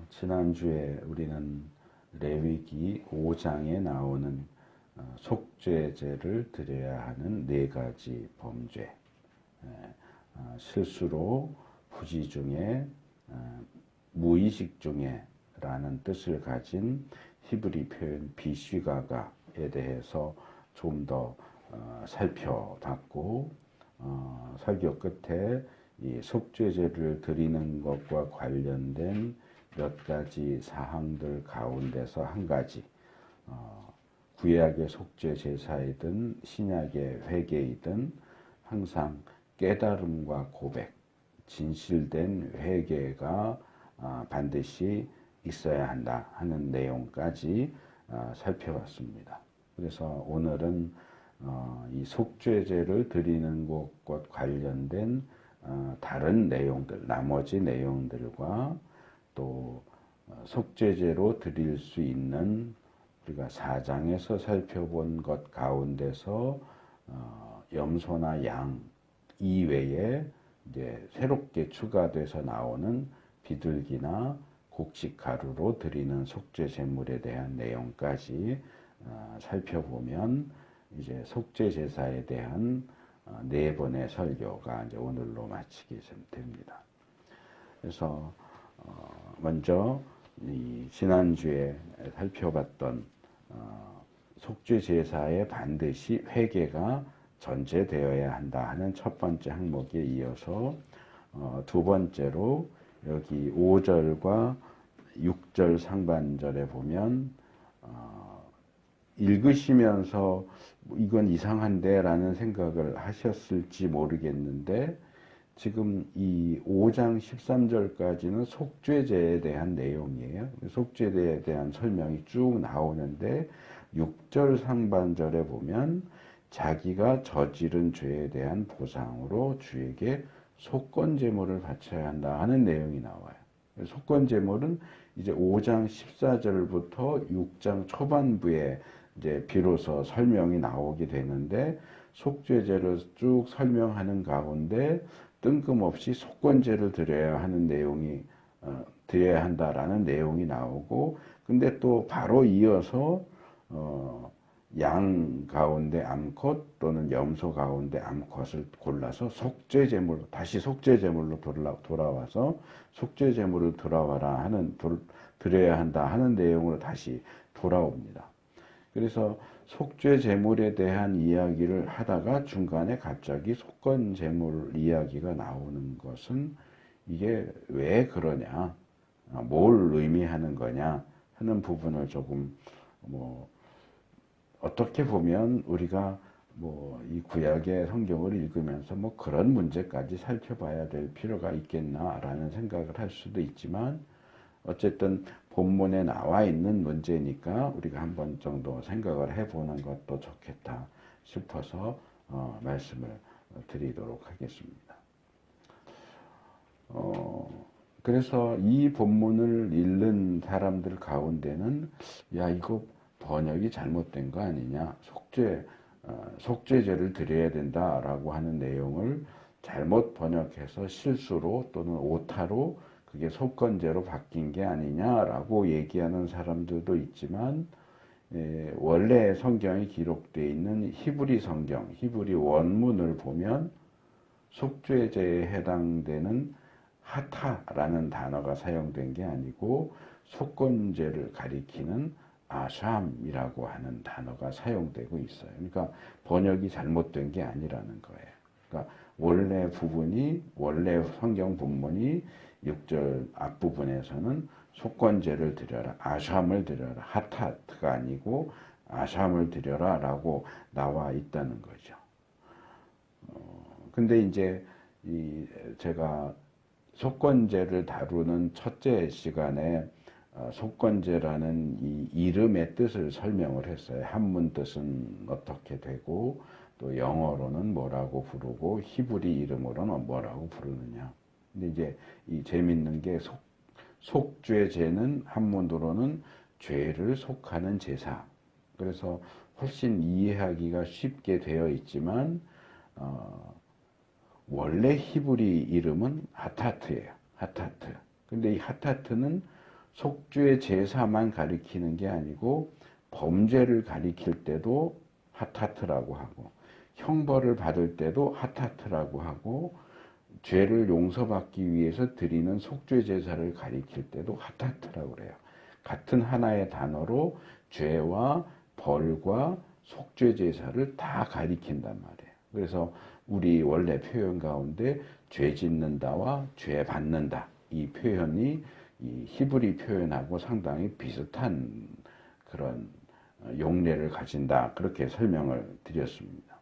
지난주에 우리는 레위기 5장에 나오는 속죄제를 드려야 하는 네 가지 범죄, 실수로, 부지 중에, 무의식 중에 라는 뜻을 가진 히브리 표현 비쉬가가에 대해서 좀 더 살펴봤고, 설교 끝에 이 속죄제를 드리는 것과 관련된 몇 가지 사항들 가운데서 한 가지, 구약의 속죄 제사이든 신약의 회개이든 항상 깨달음과 고백, 진실된 회개가 반드시 있어야 한다 하는 내용까지 살펴봤습니다. 그래서 오늘은 이 속죄제를 드리는 것과 관련된 다른 내용들, 나머지 내용들과 또 속죄제로 드릴 수 있는 우리가 4장에서 살펴본 것 가운데서 염소나 양 이외에 이제 새롭게 추가돼서 나오는 비둘기나 곡식가루로 드리는 속죄 제물에 대한 내용까지 살펴보면 이제 속죄 제사에 대한 네 번의 설교가 이제 오늘로 마치게 됩니다. 그래서 먼저 이 지난주에 살펴봤던 속죄 제사에 반드시 회개가 전제되어야 한다 하는 첫 번째 항목에 이어서 두 번째로 여기 5절과 6절 상반절에 보면 읽으시면서 이건 이상한데 라는 생각을 하셨을지 모르겠는데 지금 이 5장 13절까지는 속죄제에 대한 내용이에요. 속죄제에 대한 설명이 쭉 나오는데 6절 상반절에 보면 자기가 저지른 죄에 대한 보상으로 주에게 속건제물을 바쳐야 한다 하는 내용이 나와요. 속건제물은 이제 5장 14절부터 6장 초반부에 이제 비로소 설명이 나오게 되는데 속죄제를 쭉 설명하는 가운데 뜬금없이 속건제를 드려야 하는 내용이 드려야 한다라는 내용이 나오고 근데 또 바로 이어서 양 가운데 암컷 또는 염소 가운데 암컷을 골라서 속죄제물로 다시 속죄제물로 돌아와서 속죄제물을 드려야 한다 하는 내용으로 다시 돌아옵니다. 그래서 속죄제물에 대한 이야기를 하다가 중간에 갑자기 속건제물 이야기가 나오는 것은 이게 왜 그러냐, 뭘 의미하는 거냐 하는 부분을 조금 어떻게 보면 우리가 이 구약의 성경을 읽으면서 그런 문제까지 살펴봐야 될 필요가 있겠나라는 생각을 할 수도 있지만 어쨌든 본문에 나와 있는 문제니까 우리가 한 번 정도 생각을 해보는 것도 좋겠다 싶어서 말씀을 드리도록 하겠습니다. 그래서 이 본문을 읽는 사람들 가운데는 야 이거 번역이 잘못된 거 아니냐, 속죄제를 드려야 된다라고 하는 내용을 잘못 번역해서 실수로 또는 오타로 그게 속건제로 바뀐 게 아니냐라고 얘기하는 사람들도 있지만 원래 성경에 기록되어 있는 히브리 성경, 히브리 원문을 보면 속죄제에 해당되는 하타라는 단어가 사용된 게 아니고 속건제를 가리키는 아샴이라고 하는 단어가 사용되고 있어요. 그러니까 번역이 잘못된 게 아니라는 거예요. 그러니까 원래 성경 본문이 6절 앞부분에서는 속건제를 드려라, 아샴을 드려라, 하타트가 아니고 아샴을 드려라 라고 나와 있다는 거죠. 근데 이제 제가 속건제를 다루는 첫째 시간에 속건제라는 이 이름의 뜻을 설명을 했어요. 한문 뜻은 어떻게 되고 또 영어로는 뭐라고 부르고 히브리 이름으로는 뭐라고 부르느냐. 근데 이제 이 재밌는 게 속죄제는 한문으로는 죄를 속하는 제사. 그래서 훨씬 이해하기가 쉽게 되어 있지만 원래 히브리 이름은 하타트예요. 하타트. 근데 이 하타트는 속죄 제사만 가리키는 게 아니고 범죄를 가리킬 때도 하타트라고 하고 형벌을 받을 때도 하타트라고 하고 죄를 용서받기 위해서 드리는 속죄 제사를 가리킬 때도 하타트라고 그래요. 같은 하나의 단어로 죄와 벌과 속죄 제사를 다 가리킨단 말이에요. 그래서 우리 원래 표현 가운데 죄 짓는다와 죄 받는다 이 표현이 이 히브리 표현하고 상당히 비슷한 그런 용례를 가진다 그렇게 설명을 드렸습니다.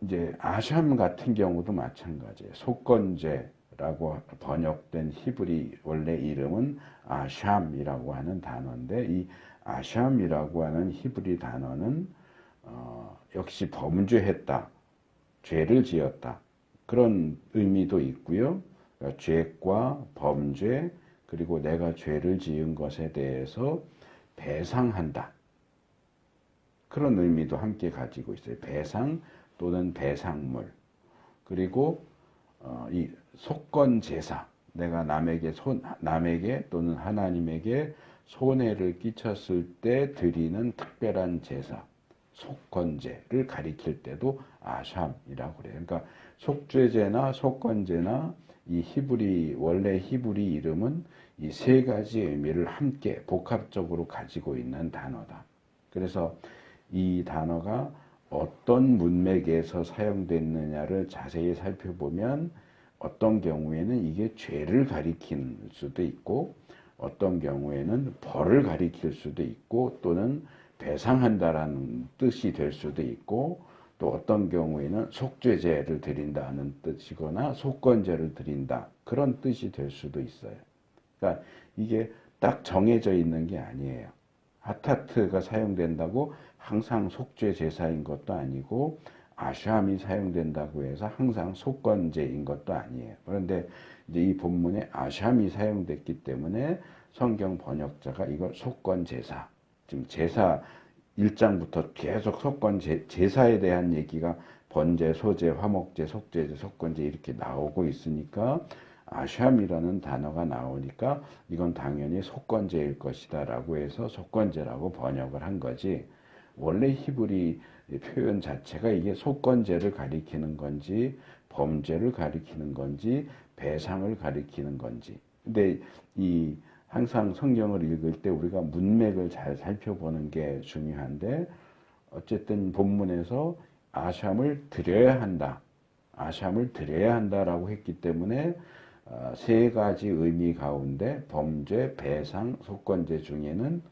이제 아샴 같은 경우도 마찬가지예요. 속건제라고 번역된 히브리 원래 이름은 아샴이라고 하는 단어인데 이 아샴이라고 하는 히브리 단어는 역시 범죄했다, 죄를 지었다 그런 의미도 있고요. 그러니까 죄과 범죄 그리고 내가 죄를 지은 것에 대해서 배상한다 그런 의미도 함께 가지고 있어요. 배상 또는 배상물 그리고 이 속건제사 내가 남에게 또는 하나님에게 손해를 끼쳤을 때 드리는 특별한 제사 속건제를 가리킬 때도 아샴이라고 그래요. 그러니까 속죄제나 속건제나 이 원래 히브리 이름은 이 세 가지 의미를 함께 복합적으로 가지고 있는 단어다. 그래서 이 단어가 어떤 문맥에서 사용됐느냐를 자세히 살펴보면 어떤 경우에는 이게 죄를 가리킬 수도 있고 어떤 경우에는 벌을 가리킬 수도 있고 또는 배상한다라는 뜻이 될 수도 있고 또 어떤 경우에는 속죄제를 드린다는 뜻이거나 속건제를 드린다 그런 뜻이 될 수도 있어요. 그러니까 이게 딱 정해져 있는 게 아니에요. 하타트가 사용된다고 항상 속죄 제사인 것도 아니고 아샴이 사용된다고 해서 항상 속건제인 것도 아니에요. 그런데 이제 이 본문에 아샴이 사용됐기 때문에 성경 번역자가 이걸 속건제사, 지금 제사 1장부터 계속 제사에 대한 얘기가 번제, 소제, 화목제, 속죄제, 속건제 이렇게 나오고 있으니까 아샴이라는 단어가 나오니까 이건 당연히 속건제일 것이다 라고 해서 속건제라고 번역을 한 거지 원래 히브리 표현 자체가 이게 속건제를 가리키는 건지 범죄를 가리키는 건지 배상을 가리키는 건지 근데 이 항상 성경을 읽을 때 우리가 문맥을 잘 살펴보는 게 중요한데 어쨌든 본문에서 아샴을 드려야 한다 아샴을 드려야 한다라고 했기 때문에 세 가지 의미 가운데 범죄, 배상, 속건제 중에는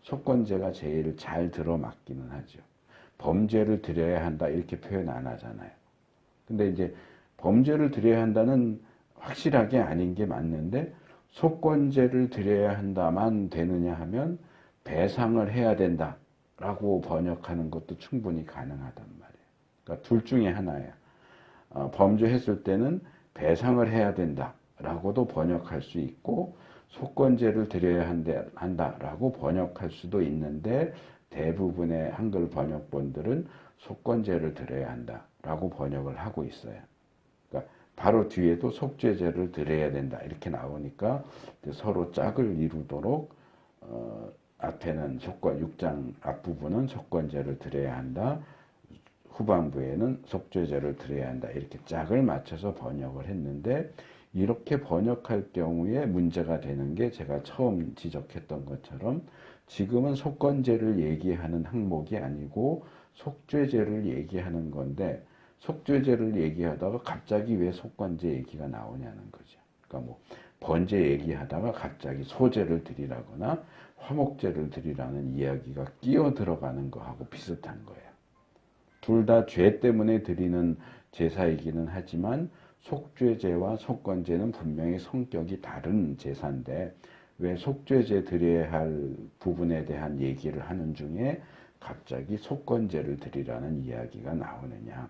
속건제가 제일 잘 들어맞기는 하죠. 범죄를 드려야 한다 이렇게 표현 안 하잖아요. 근데 이제 범죄를 드려야 한다는 확실하게 아닌 게 맞는데 속건제를 드려야 한다만 되느냐 하면 배상을 해야 된다라고 번역하는 것도 충분히 가능하단 말이에요. 그러니까 둘 중에 하나예요. 범죄했을 때는 배상을 해야 된다라고도 번역할 수 있고 속건제를 드려야 한다라고 번역할 수도 있는데 대부분의 한글 번역본들은 속건제를 드려야 한다라고 번역을 하고 있어요. 그러니까 바로 뒤에도 속죄제를 드려야 된다 이렇게 나오니까 서로 짝을 이루도록 앞에는 6장 앞부분은 속건제를 드려야 한다. 후반부에는 속죄제를 드려야 한다. 이렇게 짝을 맞춰서 번역을 했는데 이렇게 번역할 경우에 문제가 되는 게 제가 처음 지적했던 것처럼 지금은 속건제를 얘기하는 항목이 아니고 속죄제를 얘기하는 건데 속죄제를 얘기하다가 갑자기 왜 속건제 얘기가 나오냐는 거죠. 그러니까 뭐 번제 얘기하다가 갑자기 소제를 드리라거나 화목제를 드리라는 이야기가 끼어 들어가는 거하고 비슷한 거예요. 둘 다 죄 때문에 드리는 제사이기는 하지만 속죄제와 속건제는 분명히 성격이 다른 제사인데 왜 속죄제 드려야 할 부분에 대한 얘기를 하는 중에 갑자기 속건제를 드리라는 이야기가 나오느냐.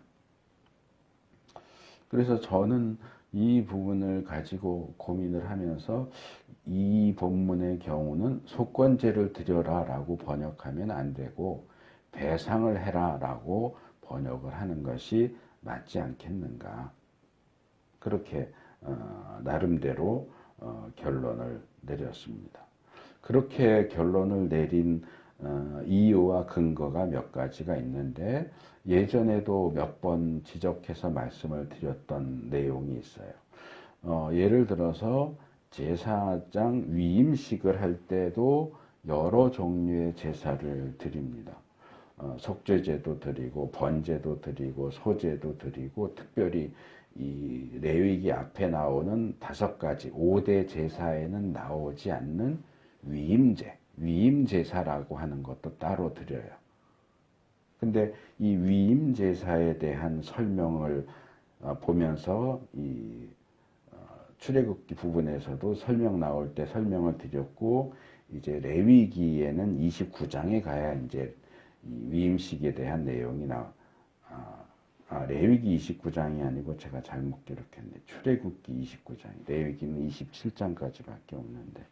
그래서 저는 이 부분을 가지고 고민을 하면서 이 본문의 경우는 속건제를 드려라 라고 번역하면 안 되고 배상을 해라 라고 번역을 하는 것이 맞지 않겠는가. 그렇게 나름대로 결론을 내렸습니다. 그렇게 결론을 내린 이유와 근거가 몇 가지가 있는데 예전에도 몇 번 지적해서 말씀을 드렸던 내용이 있어요. 예를 들어서 제사장 위임식을 할 때도 여러 종류의 제사를 드립니다. 속죄제도 드리고 번제도 드리고 소제도 드리고 특별히 이 레위기 앞에 나오는 5가지 5대 제사에는 나오지 않는 위임제사라고 하는 것도 따로 드려요. 근데 이 위임제사에 대한 설명을 보면서 이 출애굽기 부분에서도 설명 나올 때 설명을 드렸고 이제 레위기에는 29장에 가야 이제 이 위임식에 대한 내용이 레위기 29장이 아니고 제가 잘못 기록했네. 출애굽기 29장. 레위기는 27장까지밖에 없는데.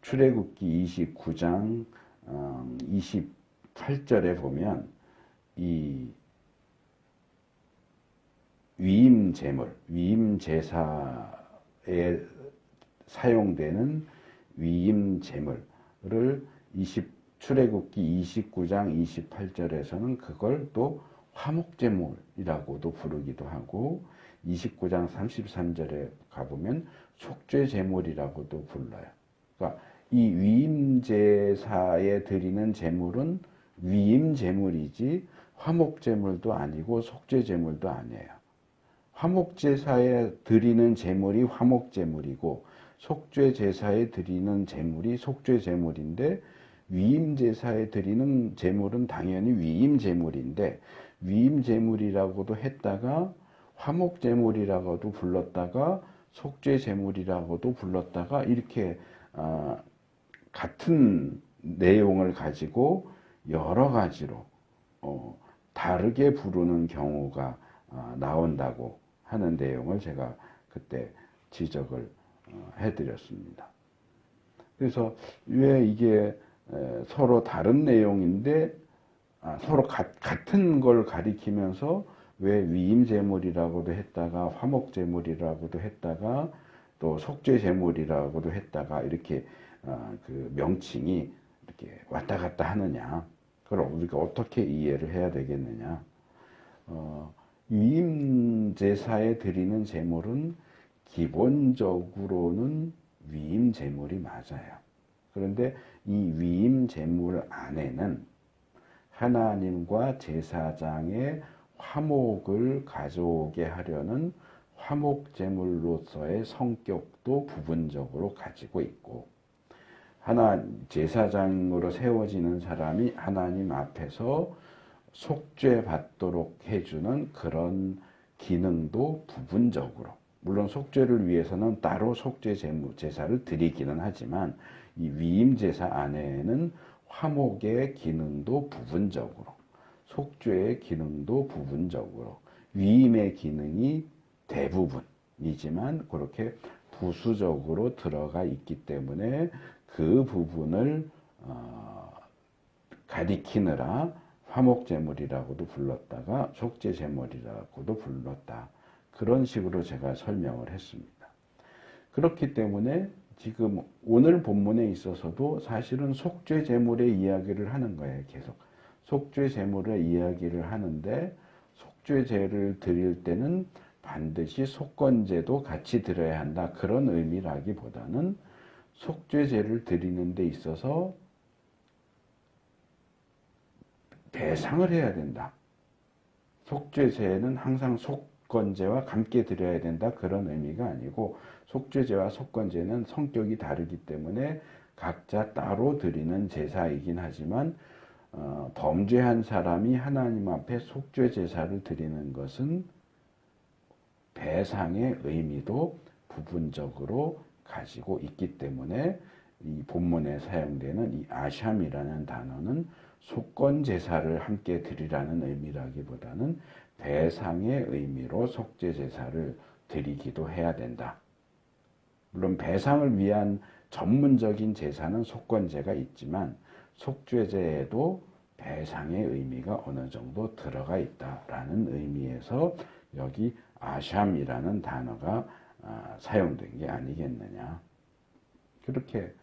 출애굽기 29장 28절에 보면 이 위임제물, 위임제사에 사용되는 위임제물을 출애굽기 29장 28절에서는 그걸 또 화목제물이라고도 부르기도 하고 29장 33절에 가보면 속죄제물이라고도 불러요. 그러니까 이 위임제사에 드리는 제물은 위임제물이지 화목제물도 아니고 속죄제물도 아니에요. 화목제사에 드리는 제물이 화목제물이고 속죄제사에 드리는 제물이 속죄제물인데 위임제사에 드리는 제물은 당연히 위임제물인데 위임제물이라고도 했다가 화목제물이라고도 불렀다가 속죄제물이라고도 불렀다가 이렇게 같은 내용을 가지고 여러 가지로 다르게 부르는 경우가 나온다고 하는 내용을 제가 그때 지적을 해드렸습니다. 그래서 왜 이게 서로 다른 내용인데 서로 같은 걸 가리키면서 왜 위임제물이라고도 했다가 화목제물이라고도 했다가 또 속죄제물이라고도 했다가 이렇게 그 명칭이 이렇게 왔다 갔다 하느냐. 그걸 우리가 어떻게 이해를 해야 되겠느냐. 위임제사에 드리는 제물은 기본적으로는 위임제물이 맞아요. 그런데 이 위임제물 안에는 하나님과 제사장의 화목을 가져오게 하려는 화목제물로서의 성격도 부분적으로 가지고 있고 제사장으로 세워지는 사람이 하나님 앞에서 속죄받도록 해주는 그런 기능도 부분적으로 물론 속죄를 위해서는 따로 제사를 드리기는 하지만 이 위임제사 안에는 화목의 기능도 부분적으로 속죄의 기능도 부분적으로 위임의 기능이 대부분이지만 그렇게 부수적으로 들어가 있기 때문에 그 부분을 가리키느라 화목제물이라고도 불렀다가 속죄제물이라고도 불렀다. 그런 식으로 제가 설명을 했습니다. 그렇기 때문에 지금 오늘 본문에 있어서도 사실은 속죄제물의 이야기를 하는 거예요. 계속. 속죄제물의 이야기를 하는데 속죄제를 드릴 때는 반드시 속건제도 같이 드려야 한다. 그런 의미라기보다는 속죄제를 드리는 데 있어서 배상을 해야 된다. 속죄제는 항상 속건제와 함께 드려야 된다. 그런 의미가 아니고 속죄제와 속건제는 성격이 다르기 때문에 각자 따로 드리는 제사이긴 하지만 범죄한 사람이 하나님 앞에 속죄제사를 드리는 것은 배상의 의미도 부분적으로 가지고 있기 때문에 이 본문에 사용되는 이 아샴이라는 단어는 속건제사를 함께 드리라는 의미라기보다는 배상의 의미로 속죄제사를 드리기도 해야 된다. 물론 배상을 위한 전문적인 제사는 속건제가 있지만 속죄제에도 배상의 의미가 어느 정도 들어가 있다라는 의미에서 여기 아샴이라는 단어가 사용된 게 아니겠느냐. 그렇게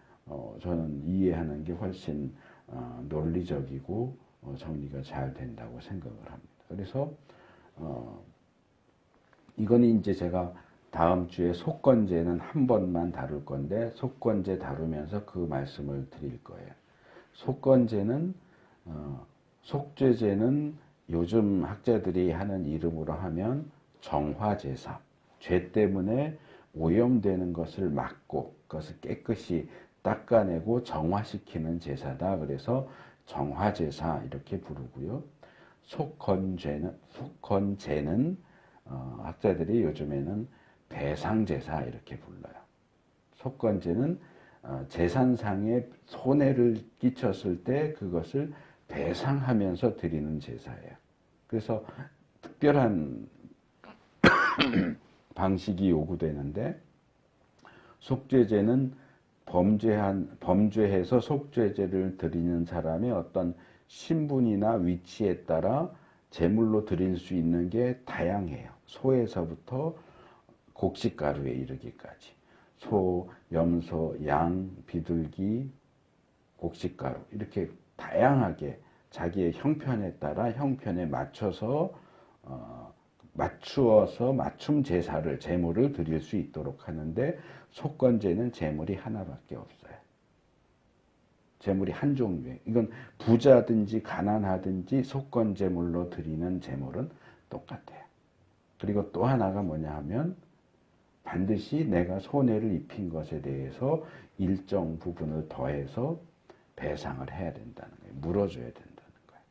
저는 이해하는 게 훨씬 논리적이고 정리가 잘 된다고 생각을 합니다. 그래서 이거는 이제 제가 다음 주에 속건제는 한 번만 다룰 건데 속건제 다루면서 그 말씀을 드릴 거예요. 속건제는 속죄제는 요즘 학자들이 하는 이름으로 하면 정화제사, 죄 때문에 오염되는 것을 막고 그것을 깨끗이 닦아내고 정화시키는 제사다. 그래서 정화제사 이렇게 부르고요. 속건제는 학자들이 요즘에는 배상제사 이렇게 불러요. 속건제는 재산상의 손해를 끼쳤을 때 그것을 배상하면서 드리는 제사예요. 그래서 특별한 방식이 요구되는데 속죄제는 범죄해서 속죄제를 드리는 사람의 어떤 신분이나 위치에 따라 제물로 드릴 수 있는 게 다양해요. 소에서부터 곡식가루에 이르기까지. 소, 염소, 양, 비둘기, 곡식가루 이렇게 다양하게 자기의 형편에 따라 형편에 맞춰서 맞추어서 맞춤 제사를 제물을 드릴 수 있도록 하는데 속건제는 제물이 하나밖에 없어요. 제물이 한 종류예요. 이건 부자든지 가난하든지 속건제물로 드리는 제물은 똑같아요. 그리고 또 하나가 뭐냐 하면 반드시 내가 손해를 입힌 것에 대해서 일정 부분을 더해서 배상을 해야 된다는 거예요. 물어줘야 된다는 거예요.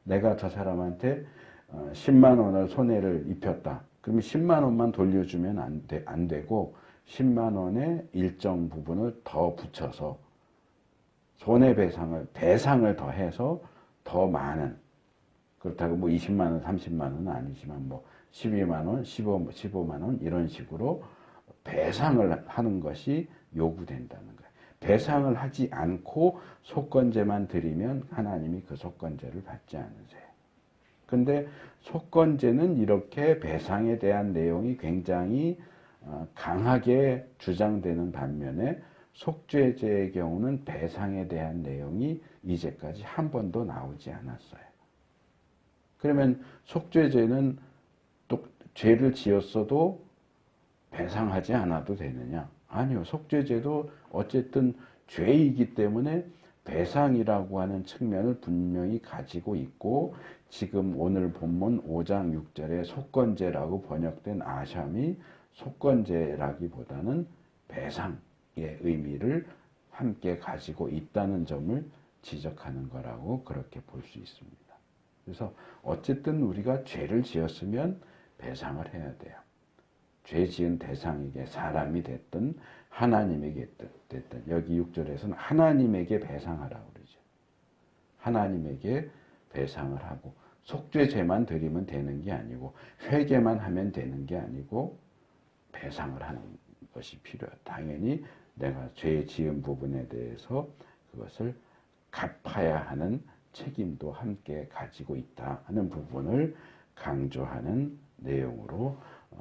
내가 저 사람한테 10만 원을 손해를 입혔다. 그러면 10만 원만 돌려주면 안 되고 10만 원의 일정 부분을 더 붙여서 배상을 더해서 더 많은, 그렇다고 뭐 20만 원, 30만 원은 아니지만 뭐 12만 원, 15만 원 이런 식으로 배상을 하는 것이 요구된다는 거예요. 배상을 하지 않고 속건제만 드리면 하나님이 그 속건제를 받지 않으세요. 근데 속건제는 이렇게 배상에 대한 내용이 굉장히 강하게 주장되는 반면에 속죄제의 경우는 배상에 대한 내용이 이제까지 한 번도 나오지 않았어요. 그러면 속죄제는 또 죄를 지었어도 배상하지 않아도 되느냐? 아니요. 속죄제도 어쨌든 죄이기 때문에 배상이라고 하는 측면을 분명히 가지고 있고 지금 오늘 본문 5장 6절에 속건제라고 번역된 아샴이 속건제라기보다는 배상의 의미를 함께 가지고 있다는 점을 지적하는 거라고 그렇게 볼 수 있습니다. 그래서 어쨌든 우리가 죄를 지었으면 배상을 해야 돼요. 죄 지은 대상에게 사람이 됐든 하나님에게 됐든 여기 6절에서는 하나님에게 배상하라고 그러죠. 하나님에게 배상을 하고 속죄죄만 드리면 되는 게 아니고 회개만 하면 되는 게 아니고 배상을 하는 것이 필요해요. 당연히 내가 죄 지은 부분에 대해서 그것을 갚아야 하는 책임도 함께 가지고 있다 하는 부분을 강조하는 내용으로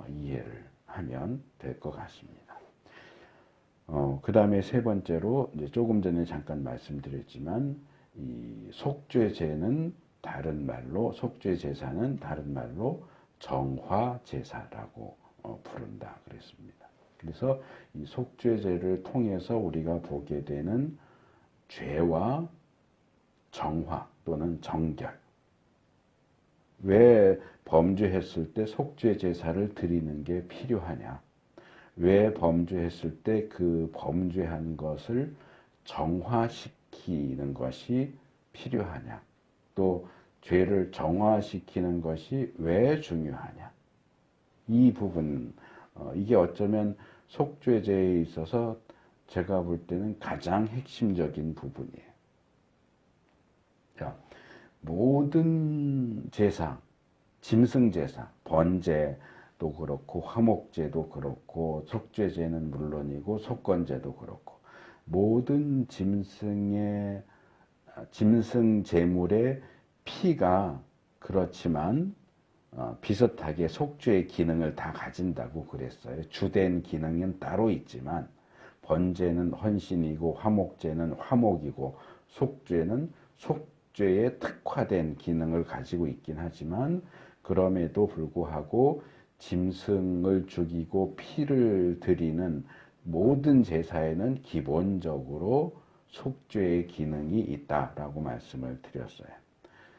이해를 하면 될 것 같습니다. 그 다음에 세 번째로 이제 조금 전에 잠깐 말씀드렸지만 이 속죄제는 다른 말로 속죄제사는 다른 말로 정화제사라고 부른다 그랬습니다. 그래서 이 속죄제를 통해서 우리가 보게 되는 죄와 정화 또는 정결. 왜 범죄했을 때 속죄제사를 드리는 게 필요하냐? 왜 범죄했을 때 그 범죄한 것을 정화시키는 것이 필요하냐? 또 죄를 정화시키는 것이 왜 중요하냐? 이 부분, 이게 어쩌면 속죄제에 있어서 제가 볼 때는 가장 핵심적인 부분이에요. 자, 모든 제사, 짐승제사, 번제도 그렇고 화목제도 그렇고 속죄제는 물론이고 속건제도 그렇고 모든 짐승 제물의 피가 그렇지만 비슷하게 속죄의 기능을 다 가진다고 그랬어요. 주된 기능은 따로 있지만 번제는 헌신이고 화목제는 화목이고 속죄는 속죄에 특화된 기능을 가지고 있긴 하지만 그럼에도 불구하고 짐승을 죽이고 피를 드리는 모든 제사에는 기본적으로 속죄의 기능이 있다라고 말씀을 드렸어요.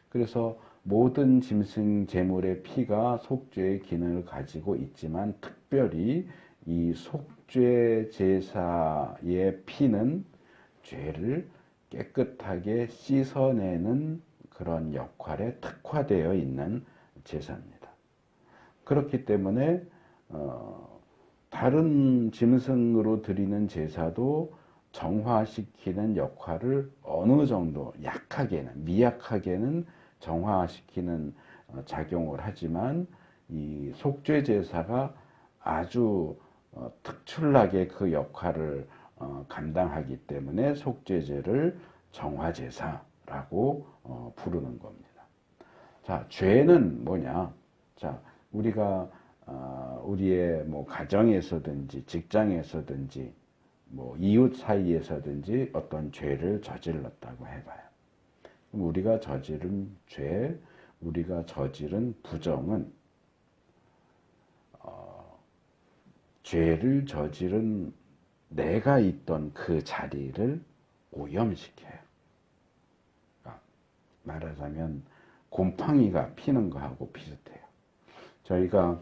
그래서 모든 짐승 제물의 피가 속죄의 기능을 가지고 있지만 특별히 이 속죄 제사의 피는 죄를 깨끗하게 씻어내는 그런 역할에 특화되어 있는 제사입니다. 그렇기 때문에 다른 짐승으로 드리는 제사도 정화시키는 역할을 어느 정도 약하게는 미약하게는 정화시키는 작용을 하지만 이 속죄 제사가 아주 특출나게 그 역할을 감당하기 때문에 속죄제를 정화제사라고 부르는 겁니다. 자, 죄는 뭐냐? 자, 우리가 우리의 뭐 가정에서든지 직장에서든지 뭐 이웃 사이에서든지 어떤 죄를 저질렀다고 해봐요. 그럼 우리가 저지른 죄, 우리가 저지른 부정은 죄를 저지른 내가 있던 그 자리를 오염시켜요. 그러니까 말하자면 곰팡이가 피는 거하고 비슷해요. 저희가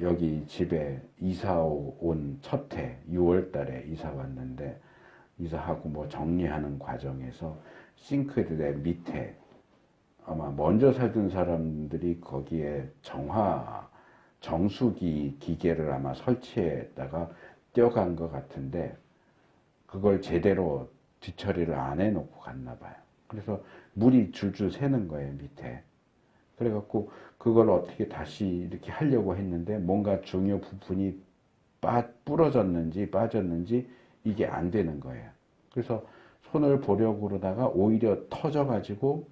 여기 집에 이사 온 첫 해 6월 달에 이사 왔는데 이사하고 뭐 정리하는 과정에서 싱크대 밑에 아마 먼저 살던 사람들이 거기에 정수기 기계를 아마 설치했다가 뛰어간 것 같은데 그걸 제대로 뒤처리를 안 해놓고 갔나 봐요. 그래서 물이 줄줄 새는 거예요, 밑에. 그래갖고 그걸 어떻게 다시 이렇게 하려고 했는데 뭔가 중요 부분이 부러졌는지 빠졌는지 이게 안 되는 거예요. 그래서 손을 보려고 그러다가 오히려 터져가지고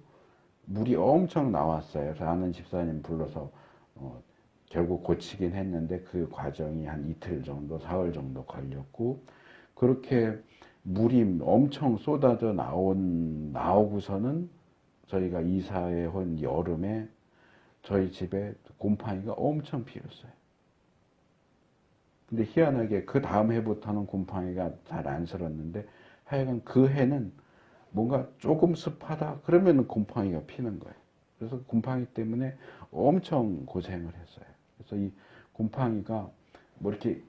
물이 엄청 나왔어요. 그래서 아는 집사님 불러서 결국 고치긴 했는데 그 과정이 한 이틀 정도, 사흘 정도 걸렸고 그렇게 물이 엄청 쏟아져 나오고서는 저희가 이사해 온 여름에 저희 집에 곰팡이가 엄청 피었어요. 근데 희한하게 그 다음 해부터는 곰팡이가 잘 안 슬었는데 하여간 그 해는 뭔가 조금 습하다 그러면 곰팡이가 피는 거예요. 그래서 곰팡이 때문에 엄청 고생을 했어요. 그래서 이 곰팡이가 뭐 이렇게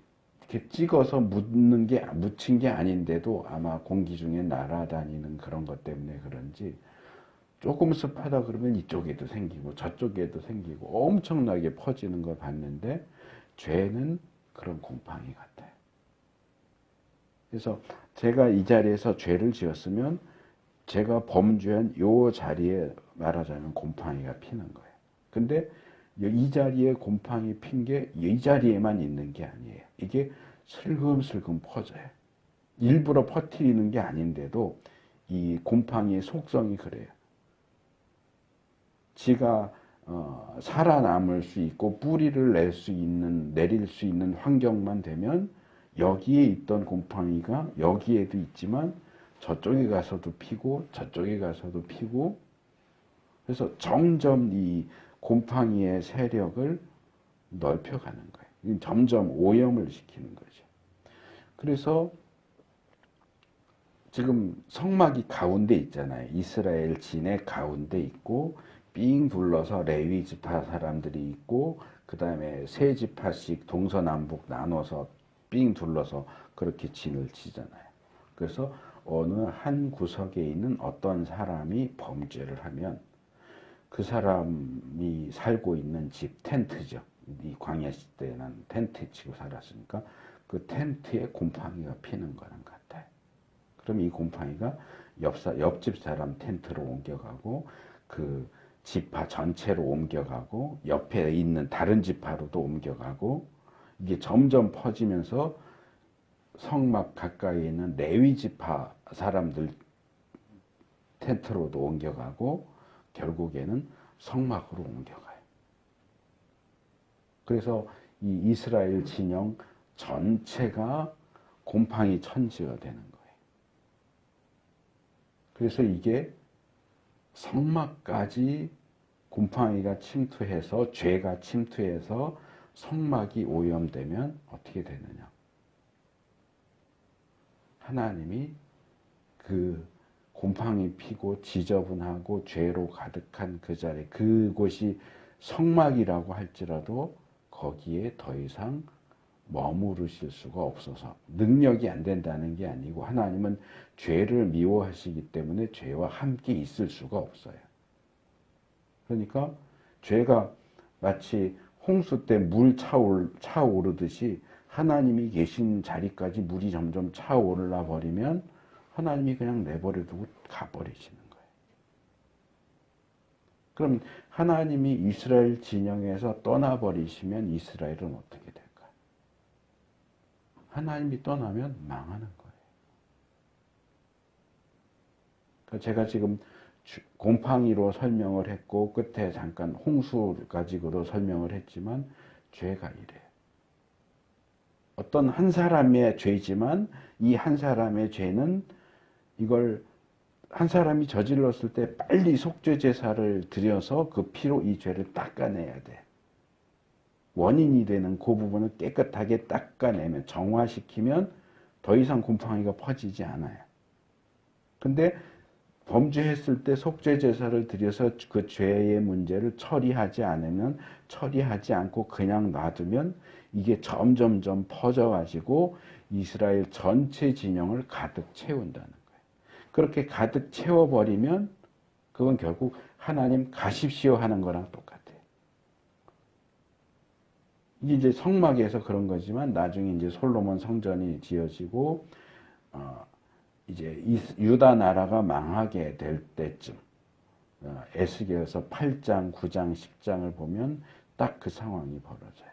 찍어서 묻힌 게 아닌데도 아마 공기 중에 날아다니는 그런 것 때문에 그런지 조금 습하다 그러면 이쪽에도 생기고 저쪽에도 생기고 엄청나게 퍼지는 걸 봤는데 죄는 그런 곰팡이 같아요. 그래서 제가 이 자리에서 죄를 지었으면 제가 범죄한 요 자리에 말하자면 곰팡이가 피는 거예요. 근데 이 자리에 곰팡이 핀 게 이 자리에만 있는 게 아니에요. 이게 슬금슬금 퍼져요. 일부러 퍼뜨리는 게 아닌데도 이 곰팡이의 속성이 그래요. 지가 살아남을 수 있고 뿌리를 내릴 수 있는 환경만 되면 여기에 있던 곰팡이가 여기에도 있지만 저쪽에 가서도 피고 저쪽에 가서도 피고 그래서 점점 이 곰팡이의 세력을 넓혀가는 거예요. 점점 오염을 시키는 거죠. 그래서 지금 성막이 가운데 있잖아요. 이스라엘 진의 가운데 있고 삥 둘러서 레위 지파 사람들이 있고 그 다음에 세 지파씩 동서남북 나눠서 삥 둘러서 그렇게 진을 치잖아요. 그래서 어느 한 구석에 있는 어떤 사람이 범죄를 하면 그 사람이 살고 있는 집 텐트죠. 이 광야 시대에는 텐트 치고 살았으니까 그 텐트에 곰팡이가 피는 거랑 같아요. 그럼 이 곰팡이가 옆집 사람 텐트로 옮겨가고 그 지파 전체로 옮겨가고 옆에 있는 다른 지파로도 옮겨가고 이게 점점 퍼지면서 성막 가까이 있는 레위 지파 사람들 텐트로도 옮겨가고 결국에는 성막으로 옮겨가요. 그래서 이 이스라엘 진영 전체가 곰팡이 천지가 되는 거예요. 그래서 이게 성막까지 곰팡이가 침투해서, 죄가 침투해서 성막이 오염되면 어떻게 되느냐. 하나님이 그 곰팡이 피고 지저분하고 죄로 가득한 그 자리, 그곳이 성막이라고 할지라도 거기에 더 이상 머무르실 수가 없어서, 능력이 안 된다는 게 아니고 하나님은 죄를 미워하시기 때문에 죄와 함께 있을 수가 없어요. 그러니까 죄가 마치 홍수 때 물 차오르듯이 하나님이 계신 자리까지 물이 점점 차오르나 버리면 하나님이 그냥 내버려두고 가버리시는 거예요. 그럼 하나님이 이스라엘 진영에서 떠나버리시면 이스라엘은 어떻게 될까요? 하나님이 떠나면 망하는 거예요. 그러니까 제가 지금 곰팡이로 설명을 했고 끝에 잠깐 홍수 가지고도 설명을 했지만 죄가 이래요. 어떤 한 사람의 죄지만 이 한 사람의 죄는 이걸 한 사람이 저질렀을 때 빨리 속죄 제사를 드려서 그 피로 이 죄를 닦아내야 돼. 원인이 되는 그 부분을 깨끗하게 닦아내면, 정화시키면 더 이상 곰팡이가 퍼지지 않아요. 근데 범죄했을 때 속죄 제사를 드려서 그 죄의 문제를 처리하지 않으면, 처리하지 않고 그냥 놔두면 이게 점점점 퍼져가지고 이스라엘 전체 진영을 가득 채운다는 거예요. 그렇게 가득 채워버리면 그건 결국 하나님 가십시오 하는 거랑 똑같아요. 이게 이제 성막에서 그런 거지만 나중에 이제 솔로몬 성전이 지어지고 이제 유다 나라가 망하게 될 때쯤, 에스겔서 8장, 9장, 10장을 보면 딱 그 상황이 벌어져요.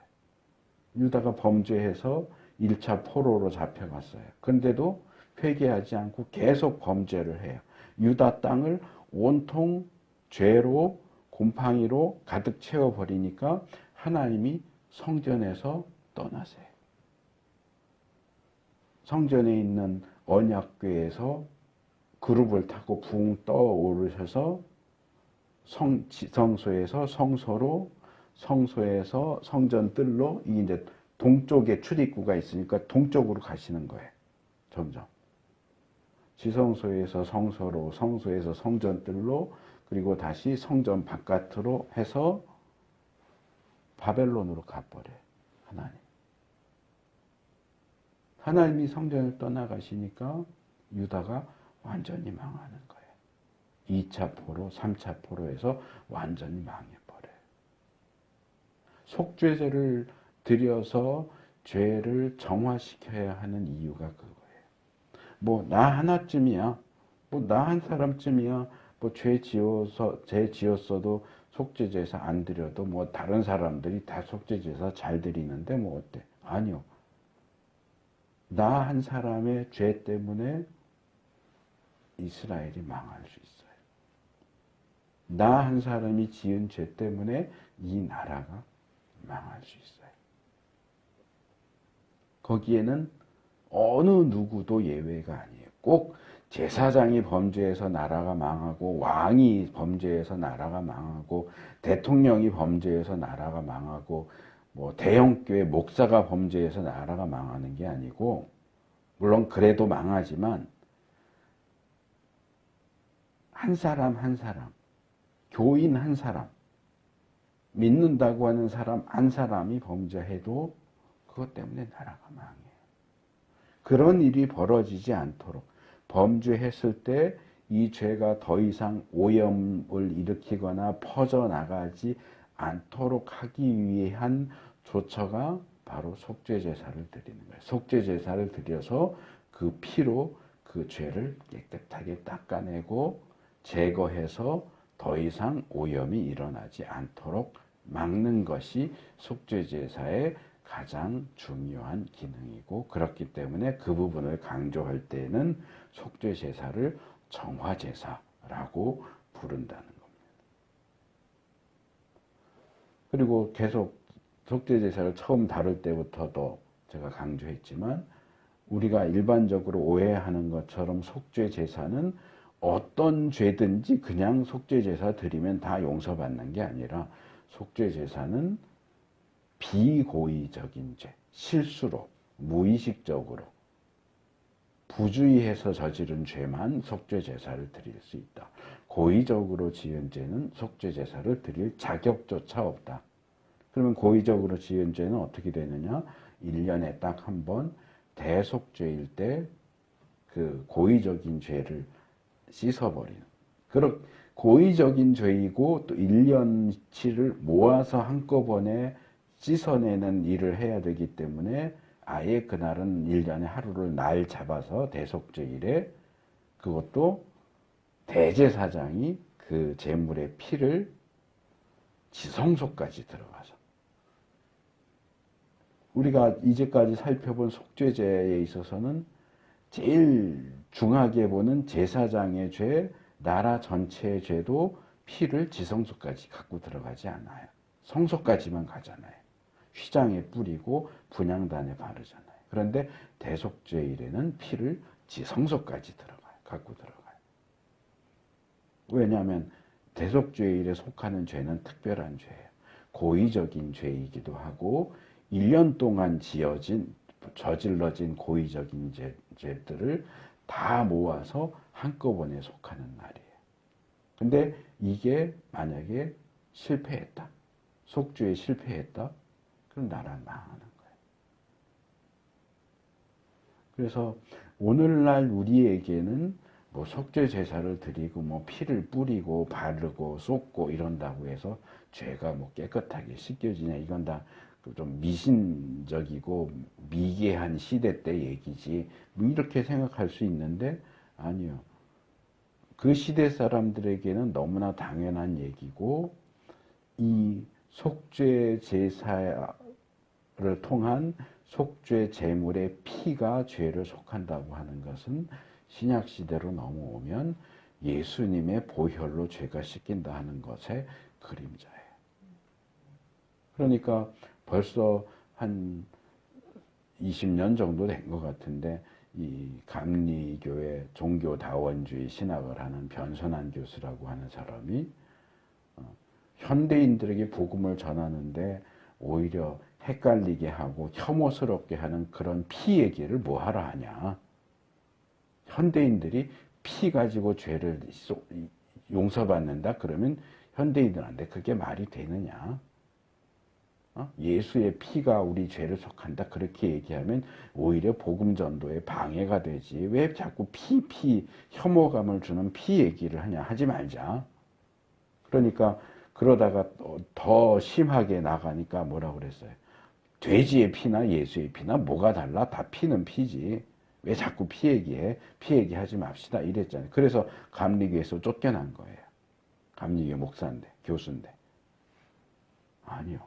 유다가 범죄해서 1차 포로로 잡혀갔어요. 그런데도 회개하지 않고 계속 범죄를 해요. 유다 땅을 온통 죄로, 곰팡이로 가득 채워버리니까 하나님이 성전에서 떠나세요. 성전에 있는 언약궤에서 그룹을 타고 붕 떠오르셔서 성소에서 성소로, 성소에서 성전 뜰로, 이게 이제 동쪽에 출입구가 있으니까 동쪽으로 가시는 거예요. 점점. 지성소에서 성소로, 성소에서 성전 뜰로, 그리고 다시 성전 바깥으로 해서 바벨론으로 가버려요. 하나님이 성전을 떠나가시니까 유다가 완전히 망하는 거예요. 2차 포로, 3차 포로에서 완전히 망해버려요. 속죄제를 드려서 죄를 정화시켜야 하는 이유가 그거예요. 뭐 나 하나쯤이야, 뭐 나 한 사람쯤이야, 뭐 죄 지었어도 속죄제사 안 드려도 뭐 다른 사람들이 다 속죄제사 잘 드리는데 뭐 어때? 아니요. 나 한 사람의 죄 때문에 이스라엘이 망할 수 있어요. 나 한 사람이 지은 죄 때문에 이 나라가 망할 수 있어요. 거기에는 어느 누구도 예외가 아니에요. 꼭 제사장이 범죄해서 나라가 망하고, 왕이 범죄해서 나라가 망하고, 대통령이 범죄해서 나라가 망하고, 뭐 대형교회 목사가 범죄해서 나라가 망하는 게 아니고, 물론 그래도 망하지만 한 사람 한 사람, 교인 한 사람, 믿는다고 하는 사람 한 사람이 범죄해도 그것 때문에 나라가 망해요. 그런 일이 벌어지지 않도록, 범죄했을 때 이 죄가 더 이상 오염을 일으키거나 퍼져나가지 않도록 하기 위한 조처가 바로 속죄제사를 드리는 거예요. 속죄제사를 드려서 그 피로 그 죄를 깨끗하게 닦아내고 제거해서 더 이상 오염이 일어나지 않도록 막는 것이 속죄제사의 가장 중요한 기능이고, 그렇기 때문에 그 부분을 강조할 때는 속죄제사를 정화제사라고 부른다는 겁니다. 그리고 계속 속죄제사를 처음 다룰 때부터도 제가 강조했지만 우리가 일반적으로 오해하는 것처럼 속죄제사는 어떤 죄든지 그냥 속죄제사 드리면 다 용서받는 게 아니라 속죄제사는 비고의적인 죄, 실수로, 무의식적으로, 부주의해서 저지른 죄만 속죄제사를 드릴 수 있다. 고의적으로 지은 죄는 속죄제사를 드릴 자격조차 없다. 그러면 고의적으로 지은 죄는 어떻게 되느냐? 1년에 딱 한 번 대속죄일 때 그 고의적인 죄를 씻어버리는. 그런 고의적인 죄이고 또 1년치를 모아서 한꺼번에 씻어내는 일을 해야 되기 때문에 아예 그날은 1년에 하루를 날 잡아서 대속죄일에 그것도 대제사장이 그 제물의 피를 지성소까지 들어가서 우리가 이제까지 살펴본 속죄제에 있어서는 제일 중하게 보는 제사장의 죄, 나라 전체의 죄도 피를 지성소까지 갖고 들어가지 않아요. 성소까지만 가잖아요. 휘장에 뿌리고 분향단에 바르잖아요. 그런데 대속죄일에는 피를 지성소까지 들어가요. 갖고 들어가요. 왜냐하면 대속죄일에 속하는 죄는 특별한 죄예요. 고의적인 죄이기도 하고 1년 동안 저질러진 고의적인 죄들을 다 모아서 한꺼번에 속하는 날이에요. 근데 이게 만약에 실패했다. 속죄에 실패했다. 그럼 나라 망하는 거예요. 그래서 오늘날 우리에게는 뭐 속죄 제사를 드리고 뭐 피를 뿌리고 바르고 쏟고 이런다고 해서 죄가 뭐 깨끗하게 씻겨지냐, 이건 다 좀 미신적이고 미개한 시대 때 얘기지 뭐 이렇게 생각할 수 있는데 아니요. 그 시대 사람들에게는 너무나 당연한 얘기고 이 속죄 제사를 통한 속죄 제물의 피가 죄를 속한다고 하는 것은 신약 시대로 넘어오면 예수님의 보혈로 죄가 씻긴다 하는 것의 그림자예요. 그러니까 벌써 한 20년 정도 된 것 같은데 이 감리교회 종교다원주의 신학을 하는 변선한 교수라고 하는 사람이 현대인들에게 복음을 전하는데 오히려 헷갈리게 하고 혐오스럽게 하는 그런 피 얘기를 뭐하러 하냐. 현대인들이 피 가지고 죄를 용서받는다 그러면 현대인들한테 그게 말이 되느냐. 예수의 피가 우리 죄를 속한다 그렇게 얘기하면 오히려 복음 전도에 방해가 되지. 왜 자꾸 혐오감을 주는 피 얘기를 하냐. 하지 말자. 그러니까 그러다가 더 심하게 나가니까 뭐라고 그랬어요? 돼지의 피나 예수의 피나 뭐가 달라? 다 피는 피지. 왜 자꾸 피 얘기해? 피 얘기하지 맙시다. 이랬잖아요. 그래서 감리교에서 쫓겨난 거예요. 감리교 목사인데, 교수인데. 아니요.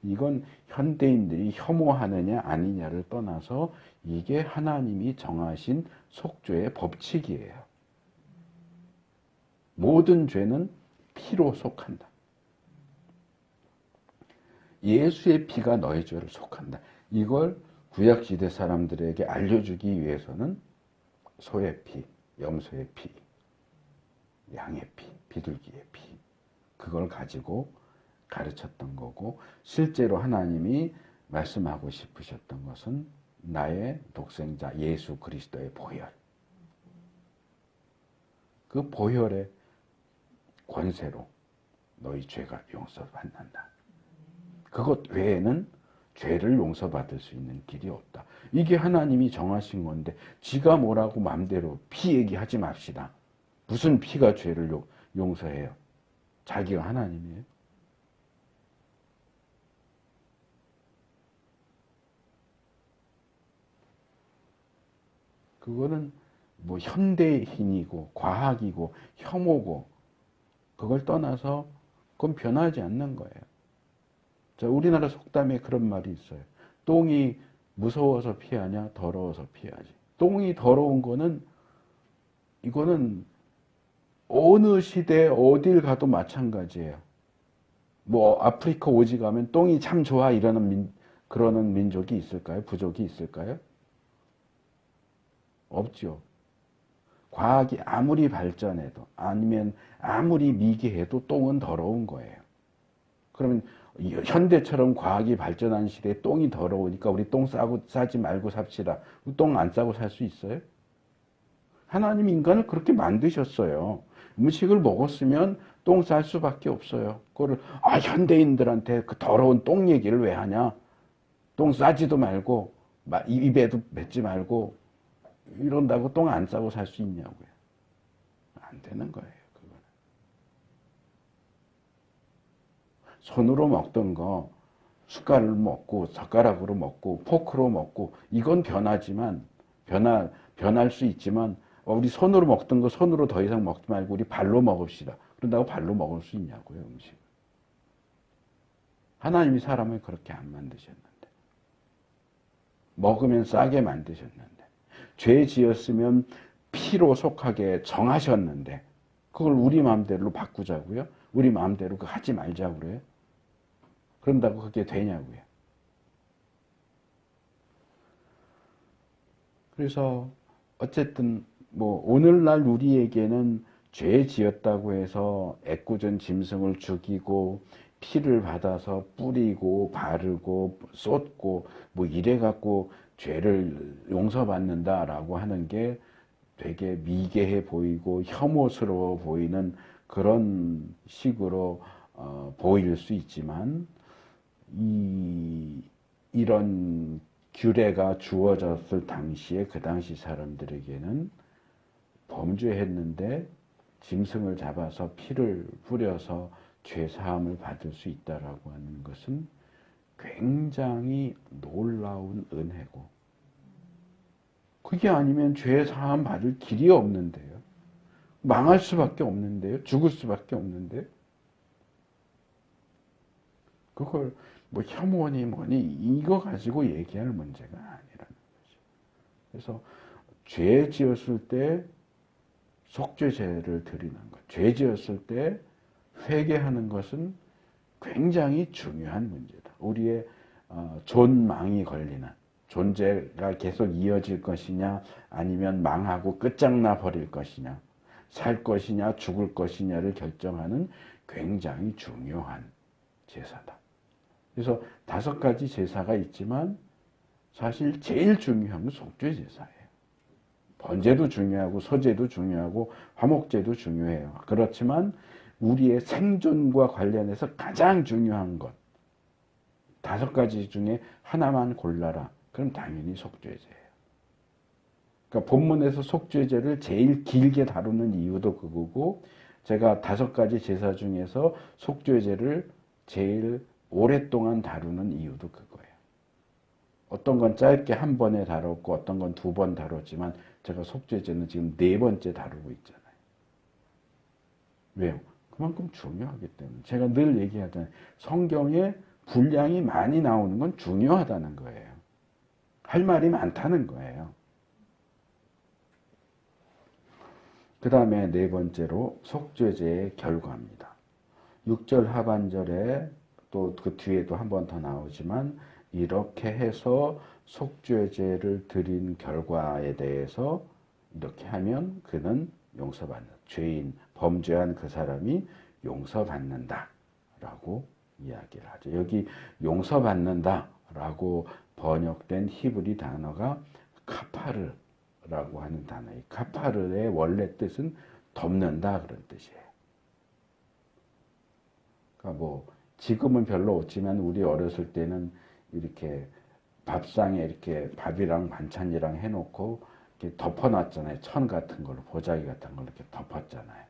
이건 현대인들이 혐오하느냐 아니냐를 떠나서 이게 하나님이 정하신 속죄의 법칙이에요. 모든 죄는 피로 속한다. 예수의 피가 너의 죄를 속한다. 이걸 구약시대 사람들에게 알려주기 위해서는 소의 피, 염소의 피, 양의 피, 비둘기의 피 그걸 가지고 가르쳤던 거고 실제로 하나님이 말씀하고 싶으셨던 것은 나의 독생자 예수 그리스도의 보혈. 그 보혈의 권세로 너희 죄가 용서받는다. 그것 외에는 죄를 용서받을 수 있는 길이 없다. 이게 하나님이 정하신 건데 지가 뭐라고 마음대로 피 얘기하지 맙시다. 무슨 피가 죄를 용서해요? 자기가 하나님이에요? 그거는 뭐 현대인이고 과학이고 혐오고 그걸 떠나서 그건 변하지 않는 거예요. 자, 우리나라 속담에 그런 말이 있어요. 똥이 무서워서 피하냐, 더러워서 피하지. 똥이 더러운 거는 이거는 어느 시대 어딜 가도 마찬가지예요. 뭐 아프리카 오지 가면 똥이 참 좋아 이러는 그러는 민족이 있을까요? 부족이 있을까요? 없죠. 과학이 아무리 발전해도 아니면 아무리 미개해도 똥은 더러운 거예요. 그러면 현대처럼 과학이 발전한 시대에 똥이 더러우니까 우리 똥 싸지 말고 삽시다. 똥 안 싸고 살 수 있어요? 하나님 인간을 그렇게 만드셨어요. 음식을 먹었으면 똥 쌀 수밖에 없어요. 그거를 현대인들한테 그 더러운 똥 얘기를 왜 하냐? 똥 싸지도 말고 입에도 뱉지 말고 이런다고 똥 안 싸고 살 수 있냐고요. 안 되는 거예요. 그거는. 손으로 먹던 거 숟갈로 먹고 젓가락으로 먹고 포크로 먹고 이건 변하지만 변할 수 있지만 우리 손으로 먹던 거 손으로 더 이상 먹지 말고 우리 발로 먹읍시다. 그런다고 발로 먹을 수 있냐고요, 음식. 하나님이 사람을 그렇게 안 만드셨는데. 먹으면 싸게 만드셨는데. 죄 지었으면 피로 속하게 정하셨는데 그걸 우리 마음대로 바꾸자고요? 우리 마음대로 그거 하지 말자고 그래요? 그런다고 그게 되냐고요? 그래서 어쨌든 뭐 오늘날 우리에게는 죄 지었다고 해서 애꿎은 짐승을 죽이고 피를 받아서 뿌리고 바르고 쏟고 뭐 이래 갖고 죄를 용서받는다라고 하는 게 되게 미개해 보이고 혐오스러워 보이는 그런 식으로 보일 수 있지만 이런 규례가 주어졌을 당시에 그 당시 사람들에게는 범죄했는데 짐승을 잡아서 피를 뿌려서 죄 사함을 받을 수 있다라고 하는 것은 굉장히 놀라운 은혜고 그게 아니면 죄 사함 받을 길이 없는데요. 망할 수밖에 없는데요. 죽을 수밖에 없는데요. 그걸 뭐 혐오니 뭐니 이거 가지고 얘기할 문제가 아니라는 거죠. 그래서 죄 지었을 때 속죄제를 드리는 것, 죄 지었을 때 회개하는 것은 굉장히 중요한 문제다. 우리의 존망이 걸리는 존재가 계속 이어질 것이냐 아니면 망하고 끝장나 버릴 것이냐 살 것이냐 죽을 것이냐를 결정하는 굉장히 중요한 제사다. 그래서 5가지 제사가 있지만 사실 제일 중요한 건 속죄 제사예요. 번제도 중요하고 소제도 중요하고 화목제도 중요해요. 그렇지만 우리의 생존과 관련해서 가장 중요한 것 5가지 중에 하나만 골라라. 그럼 당연히 속죄제예요. 그러니까 본문에서 속죄제를 제일 길게 다루는 이유도 그거고 제가 5가지 제사 중에서 속죄제를 제일 오랫동안 다루는 이유도 그거예요. 어떤 건 짧게 한 번에 다뤘고 어떤 건 2번 다뤘지만 제가 속죄제는 지금 4번째 다루고 있잖아요. 왜요? 그만큼 중요하기 때문에. 제가 늘 얘기하잖아요. 성경에 분량이 많이 나오는 건 중요하다는 거예요. 할 말이 많다는 거예요. 그 다음에 4번째로 속죄제의 결과입니다. 6절 하반절에 또 그 뒤에도 한 번 더 나오지만 이렇게 해서 속죄제를 드린 결과에 대해서 이렇게 하면 그는 용서받는다. 죄인, 범죄한 그 사람이 용서받는다 라고 이야기를 하죠. 여기 용서받는다라고 번역된 히브리 단어가 카파르라고 하는 단어예요. 카파르의 원래 뜻은 덮는다 그런 뜻이에요. 그러니까 뭐 지금은 별로 없지만 우리 어렸을 때는 이렇게 밥상에 이렇게 밥이랑 반찬이랑 해놓고 이렇게 덮어놨잖아요. 천 같은 걸로 보자기 같은 걸로 이렇게 덮었잖아요.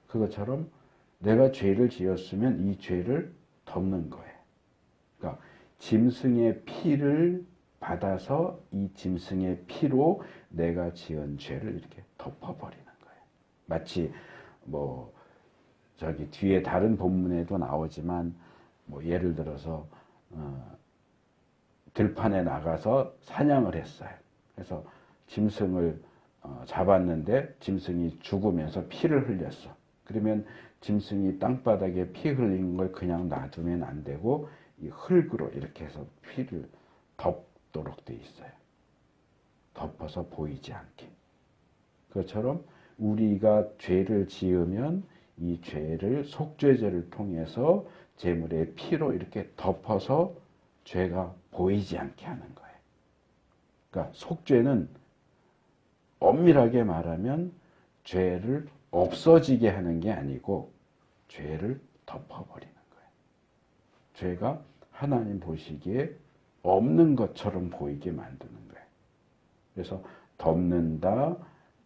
그것처럼 내가 죄를 지었으면 이 죄를 덮는 거예요. 그러니까 짐승의 피를 받아서 이 짐승의 피로 내가 지은 죄를 이렇게 덮어버리는 거예요. 마치 뭐 저기 뒤에 다른 본문에도 나오지만 뭐 예를 들어서 들판에 나가서 사냥을 했어요. 그래서 짐승을 잡았는데 짐승이 죽으면서 피를 흘렸어. 그러면 짐승이 땅바닥에 피 흘린 걸 그냥 놔두면 안 되고 이 흙으로 이렇게 해서 피를 덮도록 돼 있어요. 덮어서 보이지 않게. 그것처럼 우리가 죄를 지으면 이 죄를 속죄제를 통해서 제물의 피로 이렇게 덮어서 죄가 보이지 않게 하는 거예요. 그러니까 속죄는 엄밀하게 말하면 죄를 없어지게 하는 게 아니고 죄를 덮어버리는 거예요. 죄가 하나님 보시기에 없는 것처럼 보이게 만드는 거예요. 그래서 덮는다,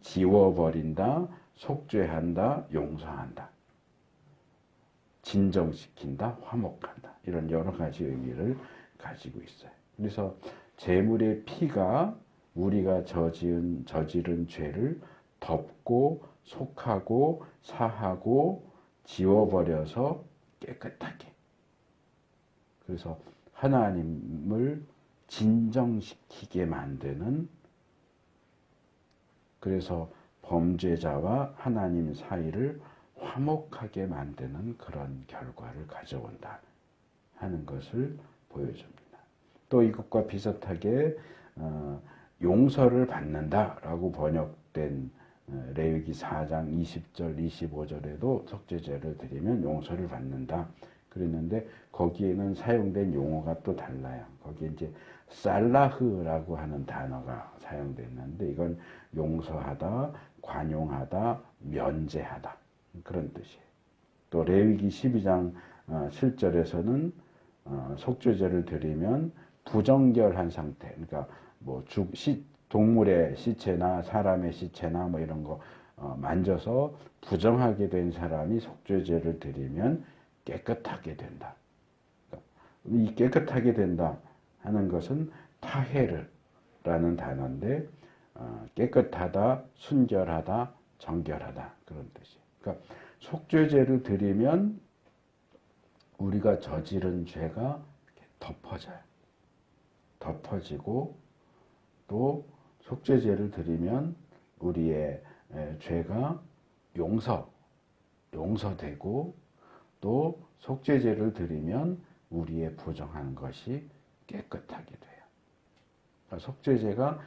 지워버린다, 속죄한다, 용서한다, 진정시킨다, 화목한다, 이런 여러 가지 의미를 가지고 있어요. 그래서 제물의 피가 우리가 저지른 죄를 덮고 속하고 사하고 지워버려서 깨끗하게, 그래서 하나님을 진정시키게 만드는, 그래서 범죄자와 하나님 사이를 화목하게 만드는 그런 결과를 가져온다 하는 것을 보여줍니다. 또 이것과 비슷하게 용서를 받는다라고 번역된 레위기 4장 20절 25절에도 속죄제를 드리면 용서를 받는다 그랬는데, 거기에는 사용된 용어가 또 달라요. 거기에 이제 살라흐라고 하는 단어가 사용됐는데, 이건 용서하다, 관용하다, 면제하다, 그런 뜻이에요. 또 레위기 12장 7절에서는 속죄제를 드리면 부정결한 상태, 그러니까 뭐 동물의 시체나 사람의 시체나 뭐 이런 거 만져서 부정하게 된 사람이 속죄제를 드리면 깨끗하게 된다. 이 깨끗하게 된다 하는 것은 타헤르라는 단어인데, 깨끗하다, 순결하다, 정결하다, 그런 뜻이에요. 그러니까 속죄제를 드리면 우리가 저지른 죄가 덮어져요. 덮어지고, 또 속죄제를 드리면 우리의 죄가 용서되고, 또 속죄제를 드리면 우리의 부정한 것이 깨끗하게 돼요. 그러니까 속죄제가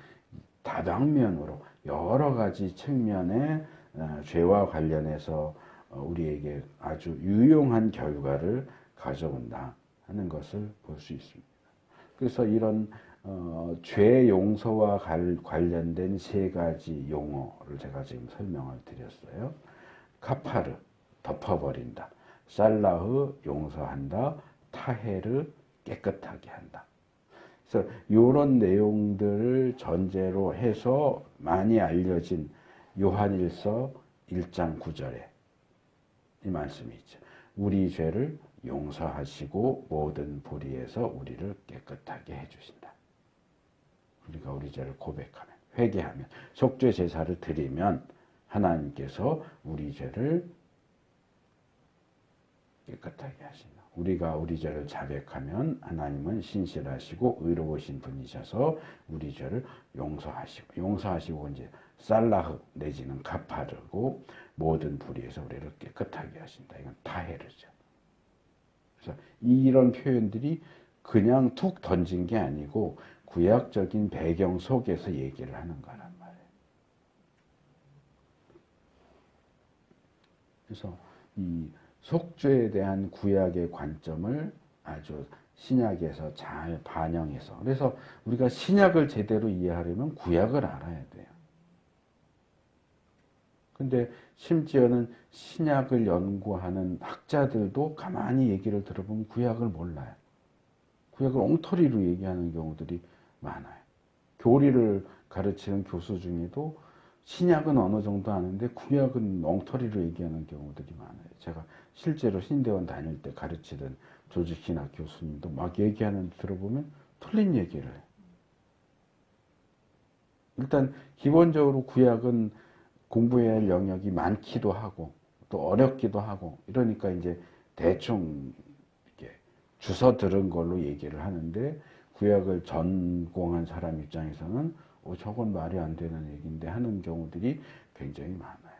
다방면으로 여러 가지 측면의 죄와 관련해서 우리에게 아주 유용한 결과를 가져온다 하는 것을 볼 수 있습니다. 그래서 이런 죄 용서와 관련된 세 가지 용어를 제가 지금 설명을 드렸어요. 카파르, 덮어버린다. 살라흐, 용서한다. 타헤르, 깨끗하게 한다. 그래서 이런 내용들을 전제로 해서 많이 알려진 요한일서 1장 9절에 이 말씀이 있죠. 우리 죄를 용서하시고 모든 불의에서 우리를 깨끗하게 해주신다. 우리가 우리 죄를 고백하면, 회개하면, 속죄 제사를 드리면 하나님께서 우리 죄를 깨끗하게 하신다. 우리가 우리 죄를 자백하면 하나님은 신실하시고 의로우신 분이셔서 우리 죄를 용서하시고 이제 살라흐 내지는 가파르고 모든 불의에서 우리를 깨끗하게 하신다. 이건 타헤르죠. 그래서 이런 표현들이 그냥 툭 던진 게 아니고 구약적인 배경 속에서 얘기를 하는 거란 말이에요. 그래서 이 속죄에 대한 구약의 관점을 아주 신약에서 잘 반영해서, 그래서 우리가 신약을 제대로 이해하려면 구약을 알아야 돼요. 근데 심지어는 신약을 연구하는 학자들도 가만히 얘기를 들어보면 구약을 몰라요. 구약을 엉터리로 얘기하는 경우들이 많아요. 교리를 가르치는 교수 중에도 신약은 어느 정도 아는데 구약은 엉터리로 얘기하는 경우들이 많아요. 제가 실제로 신대원 다닐 때 가르치던 조직신학 교수님도 막 얘기하는 데 들어보면 틀린 얘기를 해요. 일단 기본적으로 구약은 공부해야 할 영역이 많기도 하고 또 어렵기도 하고 이러니까 이제 대충 이렇게 주워 들은 걸로 얘기를 하는데, 구약을 전공한 사람 입장에서는 저건 말이 안 되는 얘기인데 하는 경우들이 굉장히 많아요.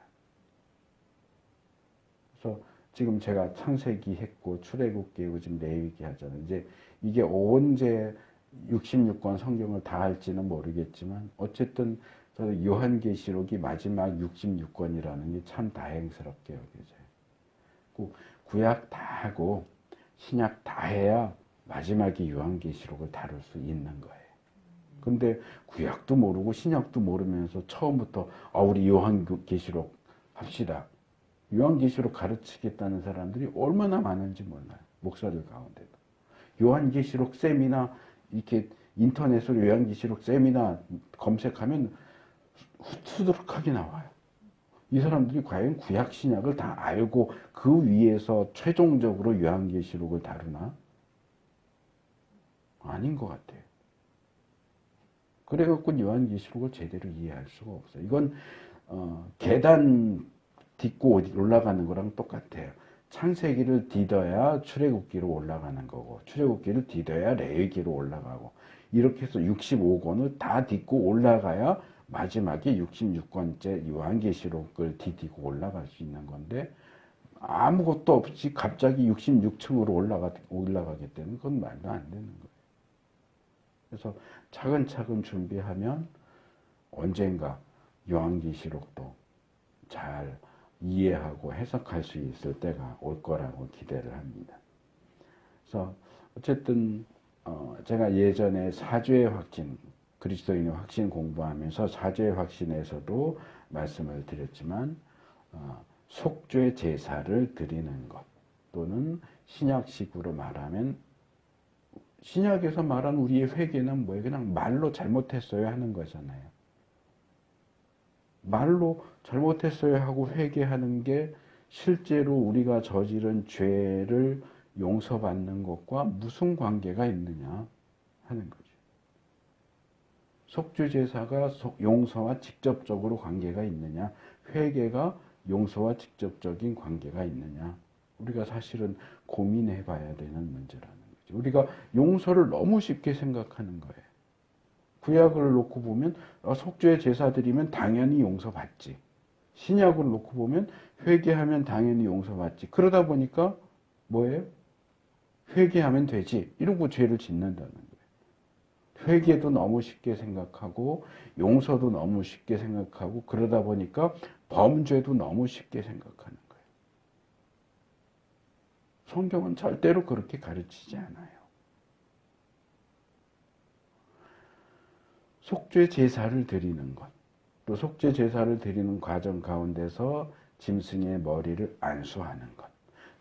그래서 지금 제가 창세기 했고 출애굽기 하고 지금 레위기 하잖아요. 이제 이게 언제 66권 성경을 다 할지는 모르겠지만 어쨌든 저는 요한계시록이 마지막 66권이라는 게 참 다행스럽게 여겨져요. 구약 다 하고 신약 다 해야 마지막에 요한계시록을 다룰 수 있는 거예요. 근데 구약도 모르고 신약도 모르면서 처음부터 우리 요한계시록 합시다. 요한계시록 가르치겠다는 사람들이 얼마나 많은지 몰라요. 목사들 가운데도. 요한계시록 세미나 이렇게 인터넷으로 요한계시록 세미나 검색하면 수두룩하게 나와요. 이 사람들이 과연 구약 신약을 다 알고 그 위에서 최종적으로 요한계시록을 다루나? 아닌 것 같아요. 그래갖고 요한계시록을 제대로 이해할 수가 없어요. 이건 계단 딛고 올라가는 거랑 똑같아요. 창세기를 디뎌야 출애굽기로 올라가는 거고 출애굽기를 디뎌야 레위기로 올라가고 이렇게 해서 65권을 다 딛고 올라가야 마지막에 66권째 요한계시록을 디디고 올라갈 수 있는 건데 아무것도 없이 갑자기 66층으로 올라가게 되는 건 말도 안 되는 거예요. 그래서 차근차근 준비하면 언젠가 요한계시록도 잘 이해하고 해석할 수 있을 때가 올 거라고 기대를 합니다. 그래서 어쨌든 제가 예전에 사죄의 확신, 그리스도인의 확신 공부하면서 사죄의 확신에서도 말씀을 드렸지만 속죄 제사를 드리는 것 또는 신약식으로 말하면 신약에서 말한 우리의 회개는 뭐예요? 그냥 말로 잘못했어요 하는 거잖아요. 말로 잘못했어요 하고 회개하는 게 실제로 우리가 저지른 죄를 용서받는 것과 무슨 관계가 있느냐 하는 거죠. 속죄제사가 용서와 직접적으로 관계가 있느냐, 회개가 용서와 직접적인 관계가 있느냐, 우리가 사실은 고민해 봐야 되는 문제라는 거죠. 우리가 용서를 너무 쉽게 생각하는 거예요. 구약을 놓고 보면 속죄 제사 드리면 당연히 용서받지. 신약을 놓고 보면 회개하면 당연히 용서받지. 그러다 보니까 뭐예요? 회개하면 되지. 이러고 죄를 짓는다는 거예요. 회개도 너무 쉽게 생각하고 용서도 너무 쉽게 생각하고 그러다 보니까 범죄도 너무 쉽게 생각하는 거예요. 성경은 절대로 그렇게 가르치지 않아요. 속죄 제사를 드리는 것, 또 속죄 제사를 드리는 과정 가운데서 짐승의 머리를 안수하는 것,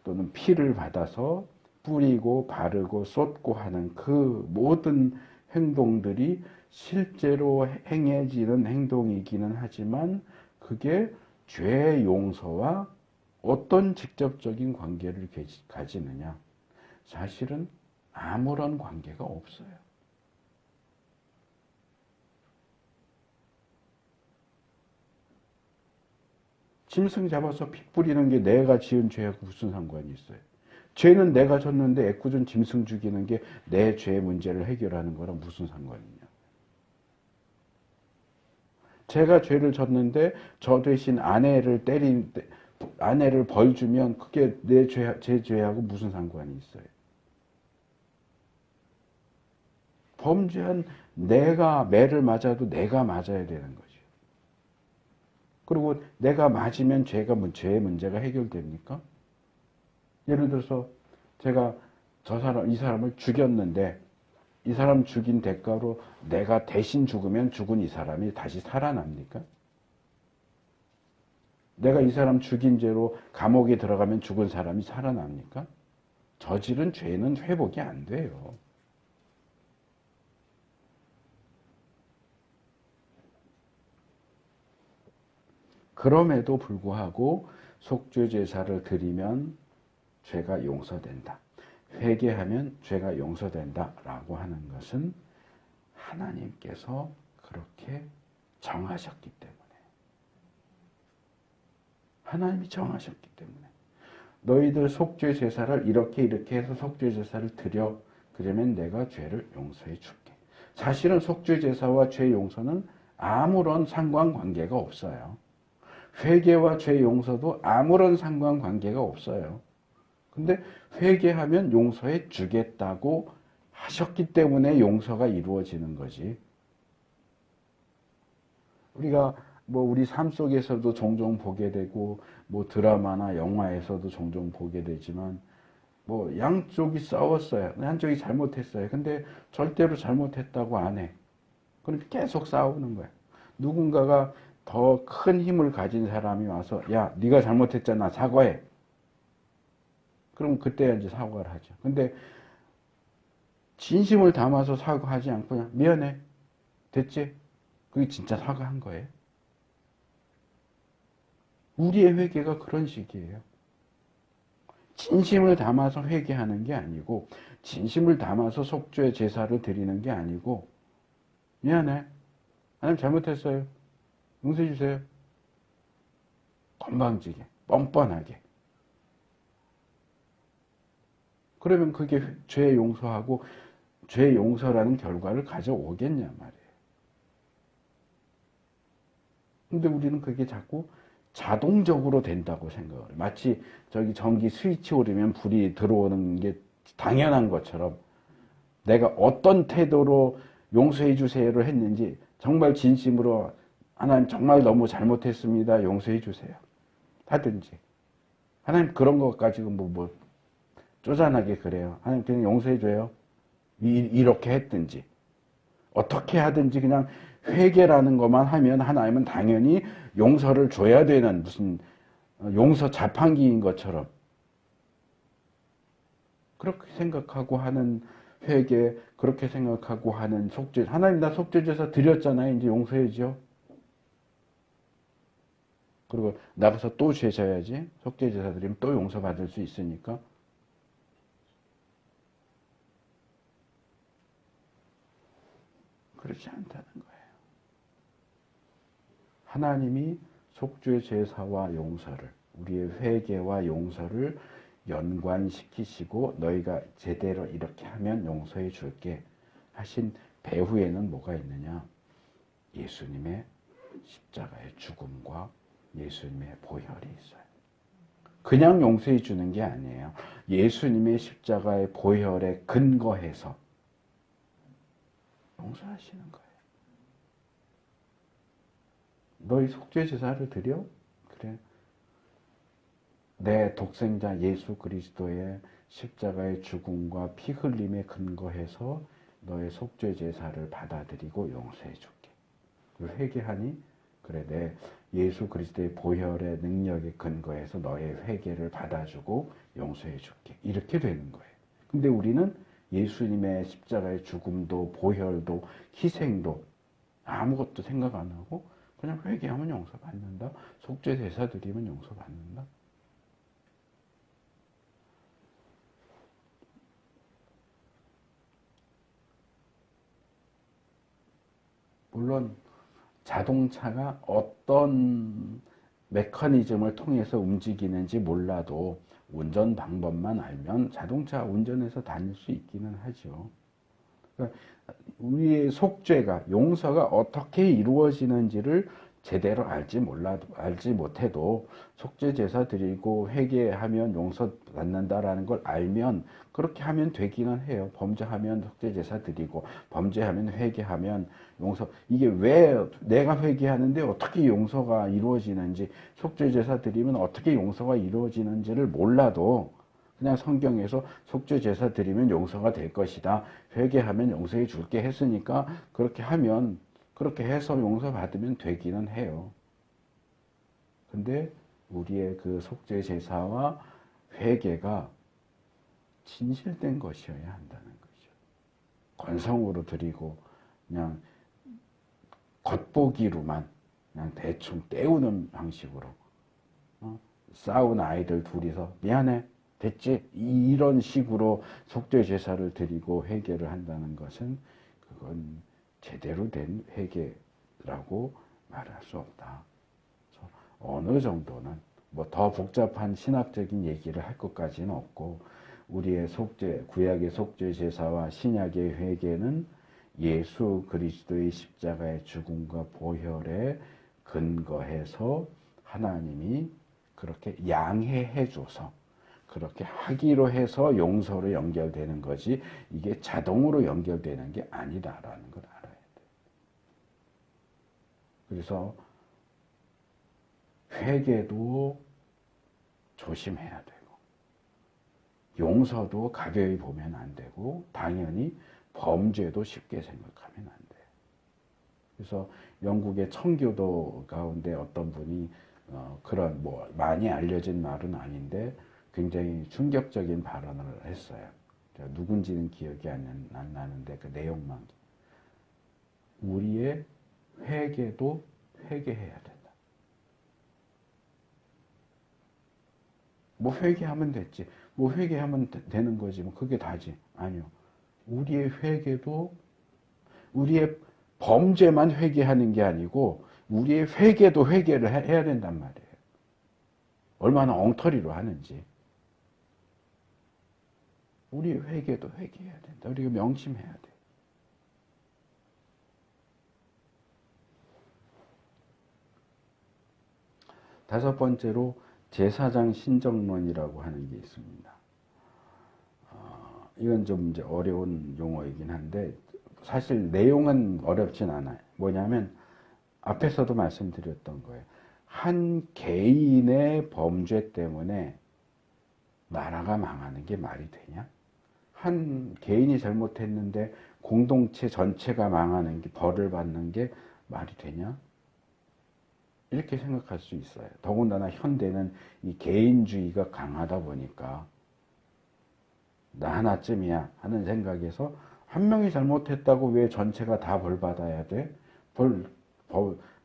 또는 피를 받아서 뿌리고 바르고 쏟고 하는 그 모든 행동들이 실제로 행해지는 행동이기는 하지만 그게 죄 용서와 어떤 직접적인 관계를 가지느냐? 사실은 아무런 관계가 없어요. 짐승 잡아서 피 뿌리는 게 내가 지은 죄하고 무슨 상관이 있어요? 죄는 내가 졌는데 애꿎은 짐승 죽이는 게 내 죄 문제를 해결하는 거랑 무슨 상관이냐? 제가 죄를 졌는데 저 대신 아내를 벌 주면 그게 제 죄하고 무슨 상관이 있어요? 범죄한 내가 매를 맞아도 내가 맞아야 되는 거죠. 그리고 내가 맞으면 죄의 문제가 해결됩니까? 예를 들어서 제가 이 사람을 죽였는데 이 사람 죽인 대가로 내가 대신 죽으면 죽은 이 사람이 다시 살아납니까? 내가 이 사람 죽인 죄로 감옥에 들어가면 죽은 사람이 살아납니까? 저지른 죄는 회복이 안 돼요. 그럼에도 불구하고 속죄 제사를 드리면 죄가 용서된다. 회개하면 죄가 용서된다라고 하는 것은 하나님께서 그렇게 정하셨기 때문에. 하나님이 정하셨기 때문에. 너희들 속죄 제사를 이렇게 해서 속죄 제사를 드려. 그러면 내가 죄를 용서해 줄게. 사실은 속죄 제사와 죄 용서는 아무런 상관관계가 없어요. 회개와 죄 용서도 아무런 상관관계가 없어요. 근데 회개하면 용서해 주겠다고 하셨기 때문에 용서가 이루어지는 거지. 우리가 뭐 우리 삶 속에서도 종종 보게 되고 뭐 드라마나 영화에서도 종종 보게 되지만 뭐 양쪽이 싸웠어요. 한쪽이 잘못했어요. 근데 절대로 잘못했다고 안 해. 그러니까 계속 싸우는 거야. 누군가가 더 큰 힘을 가진 사람이 와서 야, 네가 잘못했잖아. 사과해. 그럼 그때 이제 사과를 하죠. 근데 진심을 담아서 사과하지 않고 그냥 미안해. 됐지? 그게 진짜 사과한 거예요. 우리의 회개가 그런 식이에요. 진심을 담아서 회개하는 게 아니고 진심을 담아서 속죄 제사를 드리는 게 아니고 미안해. 하나님 잘못했어요. 용서해 주세요. 건방지게, 뻔뻔하게. 그러면 그게 죄 용서하고 죄 용서라는 결과를 가져오겠냐 말이에요. 근데 우리는 그게 자꾸 자동적으로 된다고 생각을 해요. 마치 저기 전기 스위치 오르면 불이 들어오는 게 당연한 것처럼 내가 어떤 태도로 용서해 주세요를 했는지 정말 진심으로 하나님 정말 너무 잘못했습니다. 용서해 주세요. 하든지 하나님 그런 것 가지고 뭐 쪼잔하게 그래요. 하나님 그냥 용서해 줘요. 이렇게 했든지 어떻게 하든지 그냥 회개라는 것만 하면 하나님은 당연히 용서를 줘야 되는 무슨 용서 자판기인 것처럼 그렇게 생각하고 하는 회개, 그렇게 생각하고 하는 속죄. 하나님 나 속죄제사 드렸잖아요. 이제 용서해줘. 그리고 나가서 또 죄 져야지. 속죄제사 드리면 또 용서받을 수 있으니까. 그렇지 않다는 거예요. 하나님이 속죄 제사와 용서를 우리의 회개와 용서를 연관시키시고 너희가 제대로 이렇게 하면 용서해 줄게 하신 배후에는 뭐가 있느냐? 예수님의 십자가의 죽음과 예수님의 보혈이 있어요. 그냥 용서해 주는 게 아니에요. 예수님의 십자가의 보혈에 근거해서 용서하시는 거예요. 너희 속죄 제사를 드려? 그래. 내 독생자 예수 그리스도의 십자가의 죽음과 피 흘림에 근거해서 너의 속죄 제사를 받아들이고 용서해 줄게. 회개하니 그래 내 예수 그리스도의 보혈의 능력에 근거해서 너의 회개를 받아주고 용서해 줄게. 이렇게 되는 거예요. 근데 우리는 예수님의 십자가의 죽음도 보혈도 희생도 아무것도 생각 안 하고 그냥 회개하면 용서받는다. 속죄 제사 드리면 용서받는다. 물론 자동차가 어떤 메커니즘을 통해서 움직이는지 몰라도 운전 방법만 알면 자동차 운전해서 다닐 수 있기는 하죠. 그러니까 우리의 속죄가 용서가 어떻게 이루어지는지를 제대로 알지 못해도 속죄 제사 드리고 회개하면 용서받는다라는 걸 알면 그렇게 하면 되기는 해요. 범죄하면 속죄 제사 드리고 범죄하면 회개하면 용서. 이게 왜 내가 회개하는데 어떻게 용서가 이루어지는지 속죄 제사 드리면 어떻게 용서가 이루어지는지를 몰라도 그냥 성경에서 속죄 제사 드리면 용서가 될 것이다. 회개하면 용서해 줄게 했으니까 그렇게 하면 그렇게 해서 용서받으면 되기는 해요. 근데 우리의 그 속죄 제사와 회개가 진실된 것이어야 한다는 거죠. 건성으로 드리고 그냥 겉보기로만 그냥 대충 때우는 방식으로 싸운 아이들 둘이서 미안해 됐지 이런 식으로 속죄 제사를 드리고 회개를 한다는 것은 그건 제대로 된 회개라고 말할 수 없다. 어느 정도는 뭐 더 복잡한 신학적인 얘기를 할 것까지는 없고 우리의 속죄 구약의 속죄 제사와 신약의 회개는 예수 그리스도의 십자가의 죽음과 보혈에 근거해서 하나님이 그렇게 양해해 줘서 그렇게 하기로 해서 용서로 연결되는 거지 이게 자동으로 연결되는 게 아니다라는 걸 알아야 돼. 그래서 회개도 조심해야 되고 용서도 가벼이 보면 안 되고 당연히 범죄도 쉽게 생각하면 안 돼. 그래서 영국의 청교도 가운데 어떤 분이 그런 뭐 많이 알려진 말은 아닌데 굉장히 충격적인 발언을 했어요. 누군지는 기억이 안 나는데 그 내용만. 우리의 회개도 회개해야 된다. 뭐 회개하면 됐지. 뭐 회개하면 되는 거지. 뭐 그게 다지. 아니요. 우리의 회개도 우리의 범죄만 회개하는 게 아니고 우리의 회개도 회개를 해야 된단 말이에요. 얼마나 엉터리로 하는지. 우리의 회개도 회개해야 된다. 우리가 명심해야 돼. 다섯 번째로 제사장 신정론이라고 하는 게 있습니다. 이건 좀 이제 어려운 용어이긴 한데 사실 내용은 어렵진 않아요. 뭐냐면 앞에서도 말씀드렸던 거예요. 한 개인의 범죄 때문에 나라가 망하는 게 말이 되냐? 한 개인이 잘못했는데 공동체 전체가 망하는 게 벌을 받는 게 말이 되냐? 이렇게 생각할 수 있어요. 더군다나 현대는 이 개인주의가 강하다 보니까 나 하나쯤이야 하는 생각에서 한 명이 잘못했다고 왜 전체가 다 벌 받아야 돼?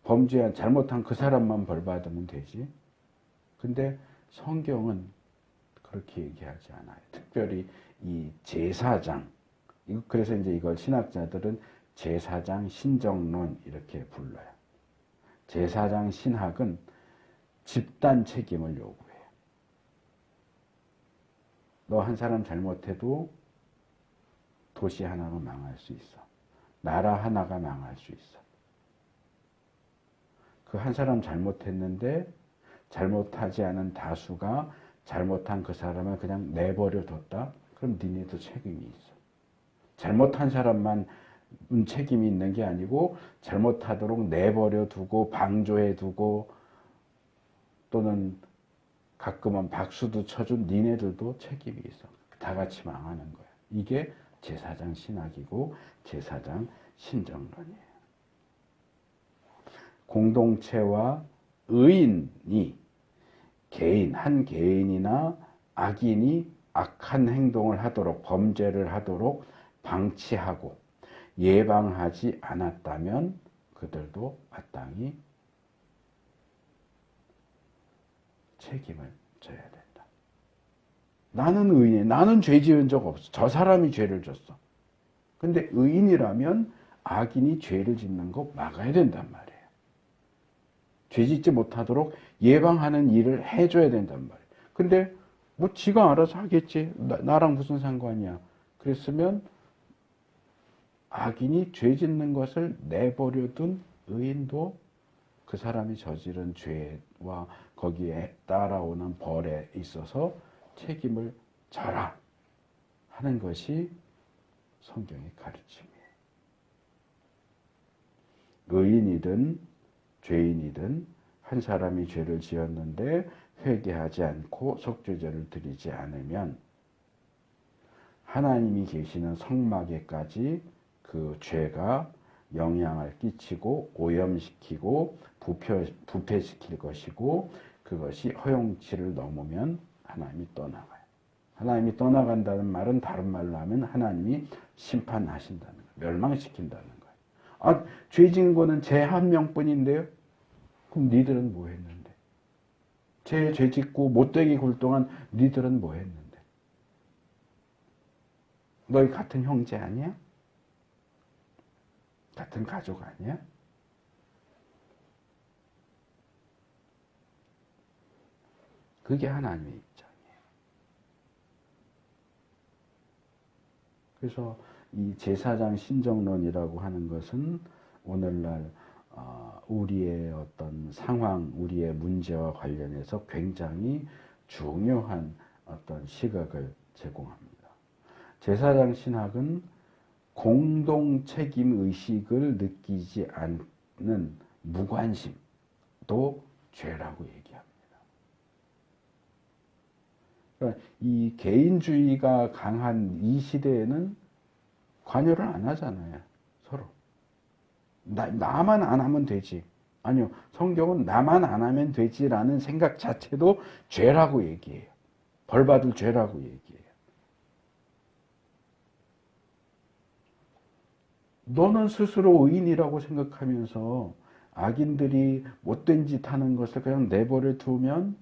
범죄한 잘못한 그 사람만 벌 받으면 되지. 근데 성경은 그렇게 얘기하지 않아요. 특별히 이 제사장, 그래서 이제 이걸 신학자들은 제사장 신정론 이렇게 불러요. 제사장 신학은 집단 책임을 요구해요. 너 한 사람 잘못해도 도시 하나가 망할 수 있어. 나라 하나가 망할 수 있어. 그 한 사람 잘못했는데 잘못하지 않은 다수가 잘못한 그 사람을 그냥 내버려 뒀다? 그럼 니네도 책임이 있어. 잘못한 사람만 책임이 있는 게 아니고 잘못하도록 내버려 두고 방조해 두고 또는 가끔은 박수도 쳐준 니네들도 책임이 있어. 다 같이 망하는 거야. 이게 제사장 신학이고 제사장 신정론이에요. 공동체와 의인이 한 개인이나 악인이 악한 행동을 하도록 범죄를 하도록 방치하고 예방하지 않았다면 그들도 마땅히 책임을 져야 된다. 나는 의인이야. 나는 죄 지은 적 없어. 저 사람이 죄를 졌어. 근데 의인이라면 악인이 죄를 짓는 거 막아야 된단 말이에요. 죄 짓지 못하도록 예방하는 일을 해줘야 된단 말이에요. 근데 뭐 지가 알아서 하겠지. 나랑 무슨 상관이야. 그랬으면 악인이 죄 짓는 것을 내버려둔 의인도 그 사람이 저지른 죄와 거기에 따라오는 벌에 있어서 책임을 져라 하는 것이 성경의 가르침이에요. 의인이든 죄인이든 한 사람이 죄를 지었는데 회개하지 않고 속죄제를 드리지 않으면 하나님이 계시는 성막에까지 그 죄가 영향을 끼치고 오염시키고 부패시킬 것이고 그것이 허용치를 넘으면 하나님이 떠나가요. 하나님이 떠나간다는 말은 다른 말로 하면 하나님이 심판하신다는 거예요. 멸망시킨다는 거예요. 아, 죄 지은 거는 쟤 한 명뿐인데요? 그럼 니들은 뭐 했는데? 죄 짓고 못되게 굴 동안 니들은 뭐 했는데? 너희 같은 형제 아니야? 같은 가족 아니야? 그게 하나님의 입장이에요. 그래서 이 제사장 신정론이라고 하는 것은 오늘날 우리의 어떤 상황, 우리의 문제와 관련해서 굉장히 중요한 어떤 시각을 제공합니다. 제사장 신학은 공동 책임 의식을 느끼지 않는 무관심도 죄라고 얘기합니다. 그러니까 이 개인주의가 강한 이 시대에는 관여를 안 하잖아요. 서로. 나만 안 하면 되지. 아니요. 성경은 나만 안 하면 되지라는 생각 자체도 죄라고 얘기해요. 벌받을 죄라고 얘기해요. 너는 스스로 의인이라고 생각하면서 악인들이 못된 짓 하는 것을 그냥 내버려 두면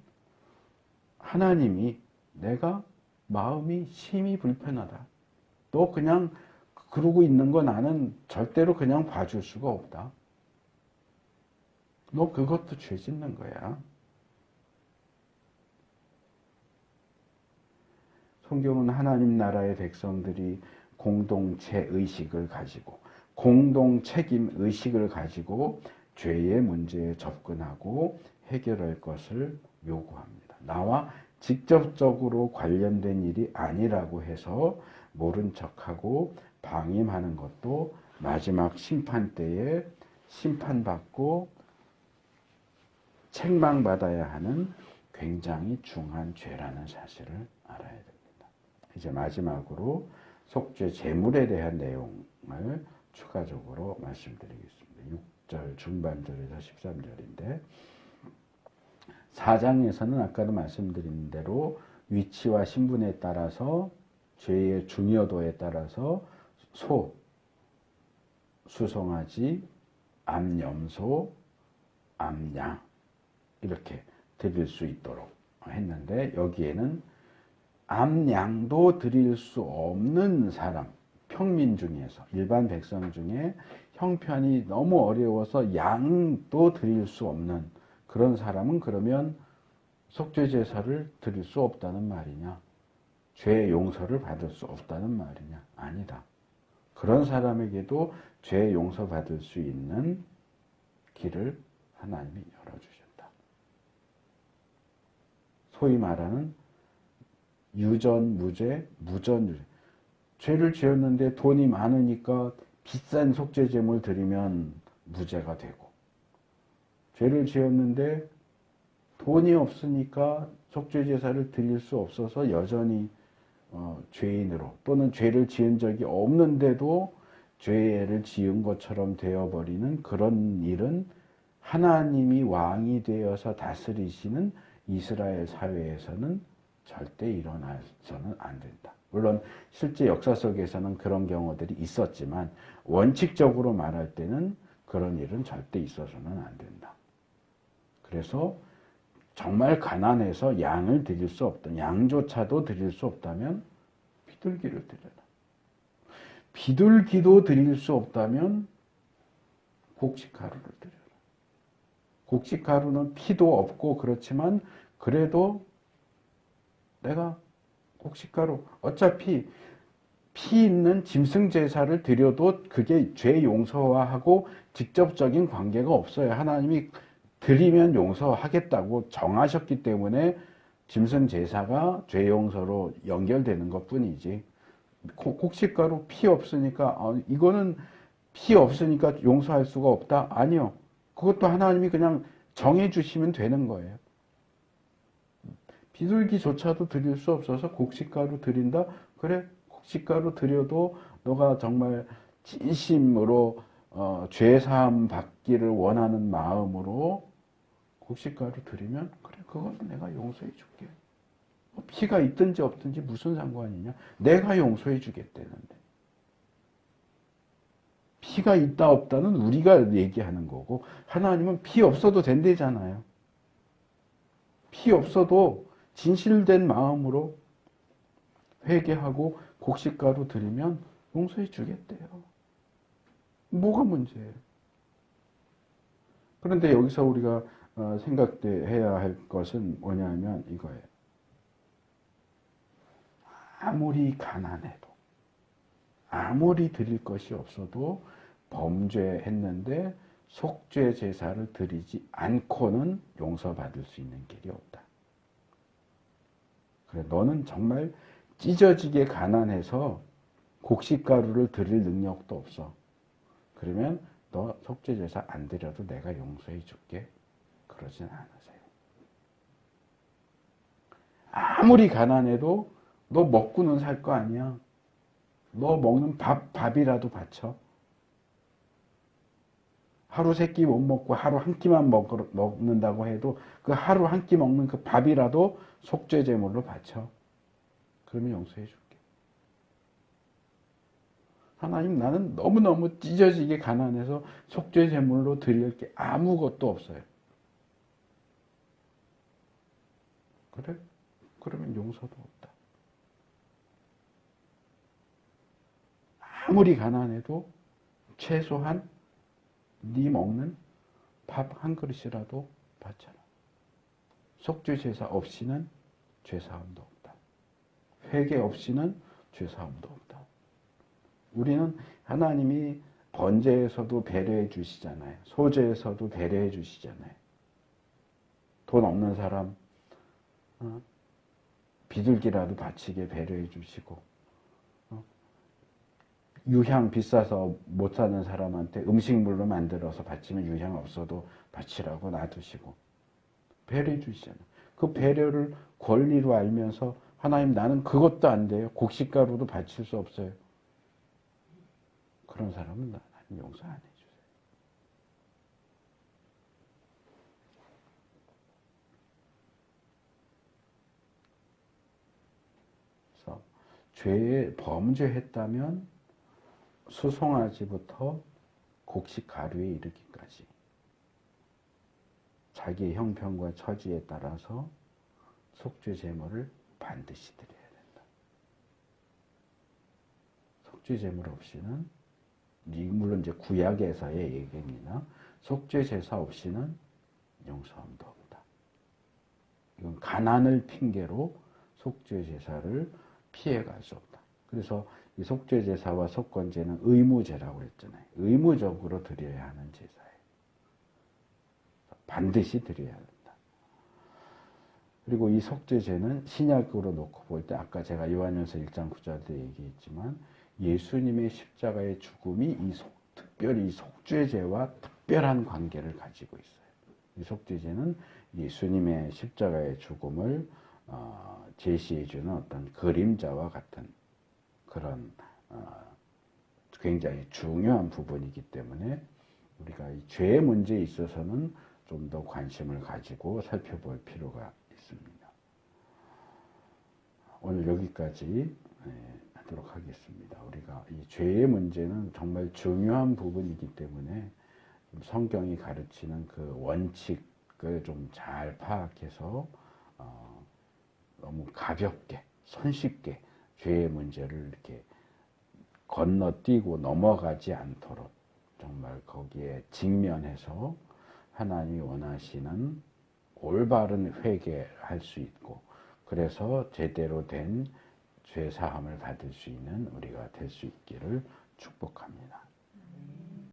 하나님이 내가 마음이 심히 불편하다. 너 그냥 그러고 있는 거 나는 절대로 그냥 봐줄 수가 없다. 너 그것도 죄 짓는 거야. 성경은 하나님 나라의 백성들이 공동체 의식을 가지고 공동 책임 의식을 가지고 죄의 문제에 접근하고 해결할 것을 요구합니다. 나와 직접적으로 관련된 일이 아니라고 해서 모른 척하고 방임하는 것도 마지막 심판 때에 심판받고 책망받아야 하는 굉장히 중한 죄라는 사실을 알아야 됩니다. 이제 마지막으로 속죄 제물에 대한 내용을 추가적으로 말씀드리겠습니다. 6절 중반절에서 13절인데 4장에서는 아까도 말씀드린 대로 위치와 신분에 따라서 죄의 중요도에 따라서 소, 수송아지, 암염소, 암양 이렇게 드릴 수 있도록 했는데 여기에는 암양도 드릴 수 없는 사람, 평민 중에서 일반 백성 중에 형편이 너무 어려워서 양도 드릴 수 없는 그런 사람은 그러면 속죄 제사를 드릴 수 없다는 말이냐? 죄 용서를 받을 수 없다는 말이냐? 아니다. 그런 사람에게도 죄 용서 받을 수 있는 길을 하나님이 열어주셨다. 소위 말하는 유전, 무죄, 무전, 유죄. 죄를 지었는데 돈이 많으니까 비싼 속죄 제물 드리면 무죄가 되고 죄를 지었는데 돈이 없으니까 속죄 제사를 드릴 수 없어서 여전히 죄인으로 또는 죄를 지은 적이 없는데도 죄를 지은 것처럼 되어버리는 그런 일은 하나님이 왕이 되어서 다스리시는 이스라엘 사회에서는 절대 일어나서는 안 된다. 물론 실제 역사 속에서는 그런 경우들이 있었지만 원칙적으로 말할 때는 그런 일은 절대 있어서는 안 된다. 그래서 정말 가난해서 양을 드릴 수 없다. 양조차도 드릴 수 없다면 비둘기를 드려라. 비둘기도 드릴 수 없다면 곡식가루를 드려라. 곡식가루는 피도 없고 그렇지만 그래도 내가 곡식가루 어차피 피 있는 짐승 제사를 드려도 그게 죄 용서하고 직접적인 관계가 없어요. 하나님이 드리면 용서하겠다고 정하셨기 때문에 짐승 제사가 죄 용서로 연결되는 것 뿐이지. 곡식가루 피 없으니까 이거는 피 없으니까 용서할 수가 없다? 아니요. 그것도 하나님이 그냥 정해 주시면 되는 거예요. 비둘기조차도 드릴 수 없어서 곡식가루 드린다? 그래, 곡식가루 드려도 너가 정말 진심으로 죄사함 받기를 원하는 마음으로 곡식가루 드리면 그래, 그건 내가 용서해 줄게. 피가 있든지 없든지 무슨 상관이냐? 내가 용서해 주겠다는데. 피가 있다 없다는 우리가 얘기하는 거고 하나님은 피 없어도 된대잖아요. 피 없어도 진실된 마음으로 회개하고 곡식가루 드리면 용서해 주겠대요. 뭐가 문제예요? 그런데 여기서 우리가 생각해야 할 것은 뭐냐면 이거예요. 아무리 가난해도 아무리 드릴 것이 없어도 범죄했는데 속죄 제사를 드리지 않고는 용서받을 수 있는 길이 없다. 그래, 너는 정말 찢어지게 가난해서 곡식가루를 드릴 능력도 없어. 그러면 너 속죄 제사 안 드려도 내가 용서해 줄게. 그러진 않으세요. 아무리 가난해도 너 먹고는 살 거 아니야. 너 먹는 밥이라도 바쳐. 하루 세 끼 못 먹고 하루 한 끼만 먹는다고 해도 그 하루 한 끼 먹는 그 밥이라도 속죄 제물로 바쳐. 그러면 용서해 줄게. 하나님, 나는 너무너무 찢어지게 가난해서 속죄 제물로 드릴 게 아무것도 없어요. 그래? 그러면 용서도 없다. 아무리 가난해도 최소한 네 먹는 밥 한 그릇이라도 받잖아. 속죄 제사 없이는 죄사함도 없다. 회개 없이는 죄사함도 없다. 우리는 하나님이 번제에서도 배려해 주시잖아요. 소제에서도 배려해 주시잖아요. 돈 없는 사람 비둘기라도 바치게 배려해 주시고, 유향 비싸서 못 사는 사람한테 음식물로 만들어서 바치면 유향 없어도 바치라고 놔두시고 배려해 주시잖아요. 그 배려를 권리로 알면서 하나님, 나는 그것도 안 돼요. 곡식가루도 바칠 수 없어요. 그런 사람은 하나님 용서 안 해주세요. 그래서 죄에 범죄했다면 수송아지부터 곡식가루에 이르기까지 자기의 형편과 처지에 따라서 속죄 제물을 반드시 드려야 된다. 속죄 제물 없이는, 물론 이제 구약에서의 얘기입니다. 속죄 제사 없이는 용서함도 없다. 이건 가난을 핑계로 속죄 제사를 피해갈 수 없다. 그래서 이 속죄 제사와 속건제는 의무제라고 했잖아요. 의무적으로 드려야 하는 제사예요. 반드시 드려야 한다. 그리고 이 속죄제는 신약으로 놓고 볼 때 아까 제가 요한일서 1장 9절 때 얘기했지만 예수님의 십자가의 죽음이 특별히 이 속죄제와 특별한 관계를 가지고 있어요. 이 속죄제는 예수님의 십자가의 죽음을 제시해주는 어떤 그림자와 같은 그런 굉장히 중요한 부분이기 때문에 우리가 이 죄의 문제에 있어서는 좀 더 관심을 가지고 살펴볼 필요가 있습니다. 오늘 여기까지 하도록 하겠습니다. 우리가 이 죄의 문제는 정말 중요한 부분이기 때문에 성경이 가르치는 그 원칙을 좀 잘 파악해서 너무 가볍게 손쉽게 죄의 문제를 이렇게 건너뛰고 넘어가지 않도록 정말 거기에 직면해서 하나님이 원하시는 올바른 회개할 수 있고, 그래서 제대로 된 죄사함을 받을 수 있는 우리가 될 수 있기를 축복합니다.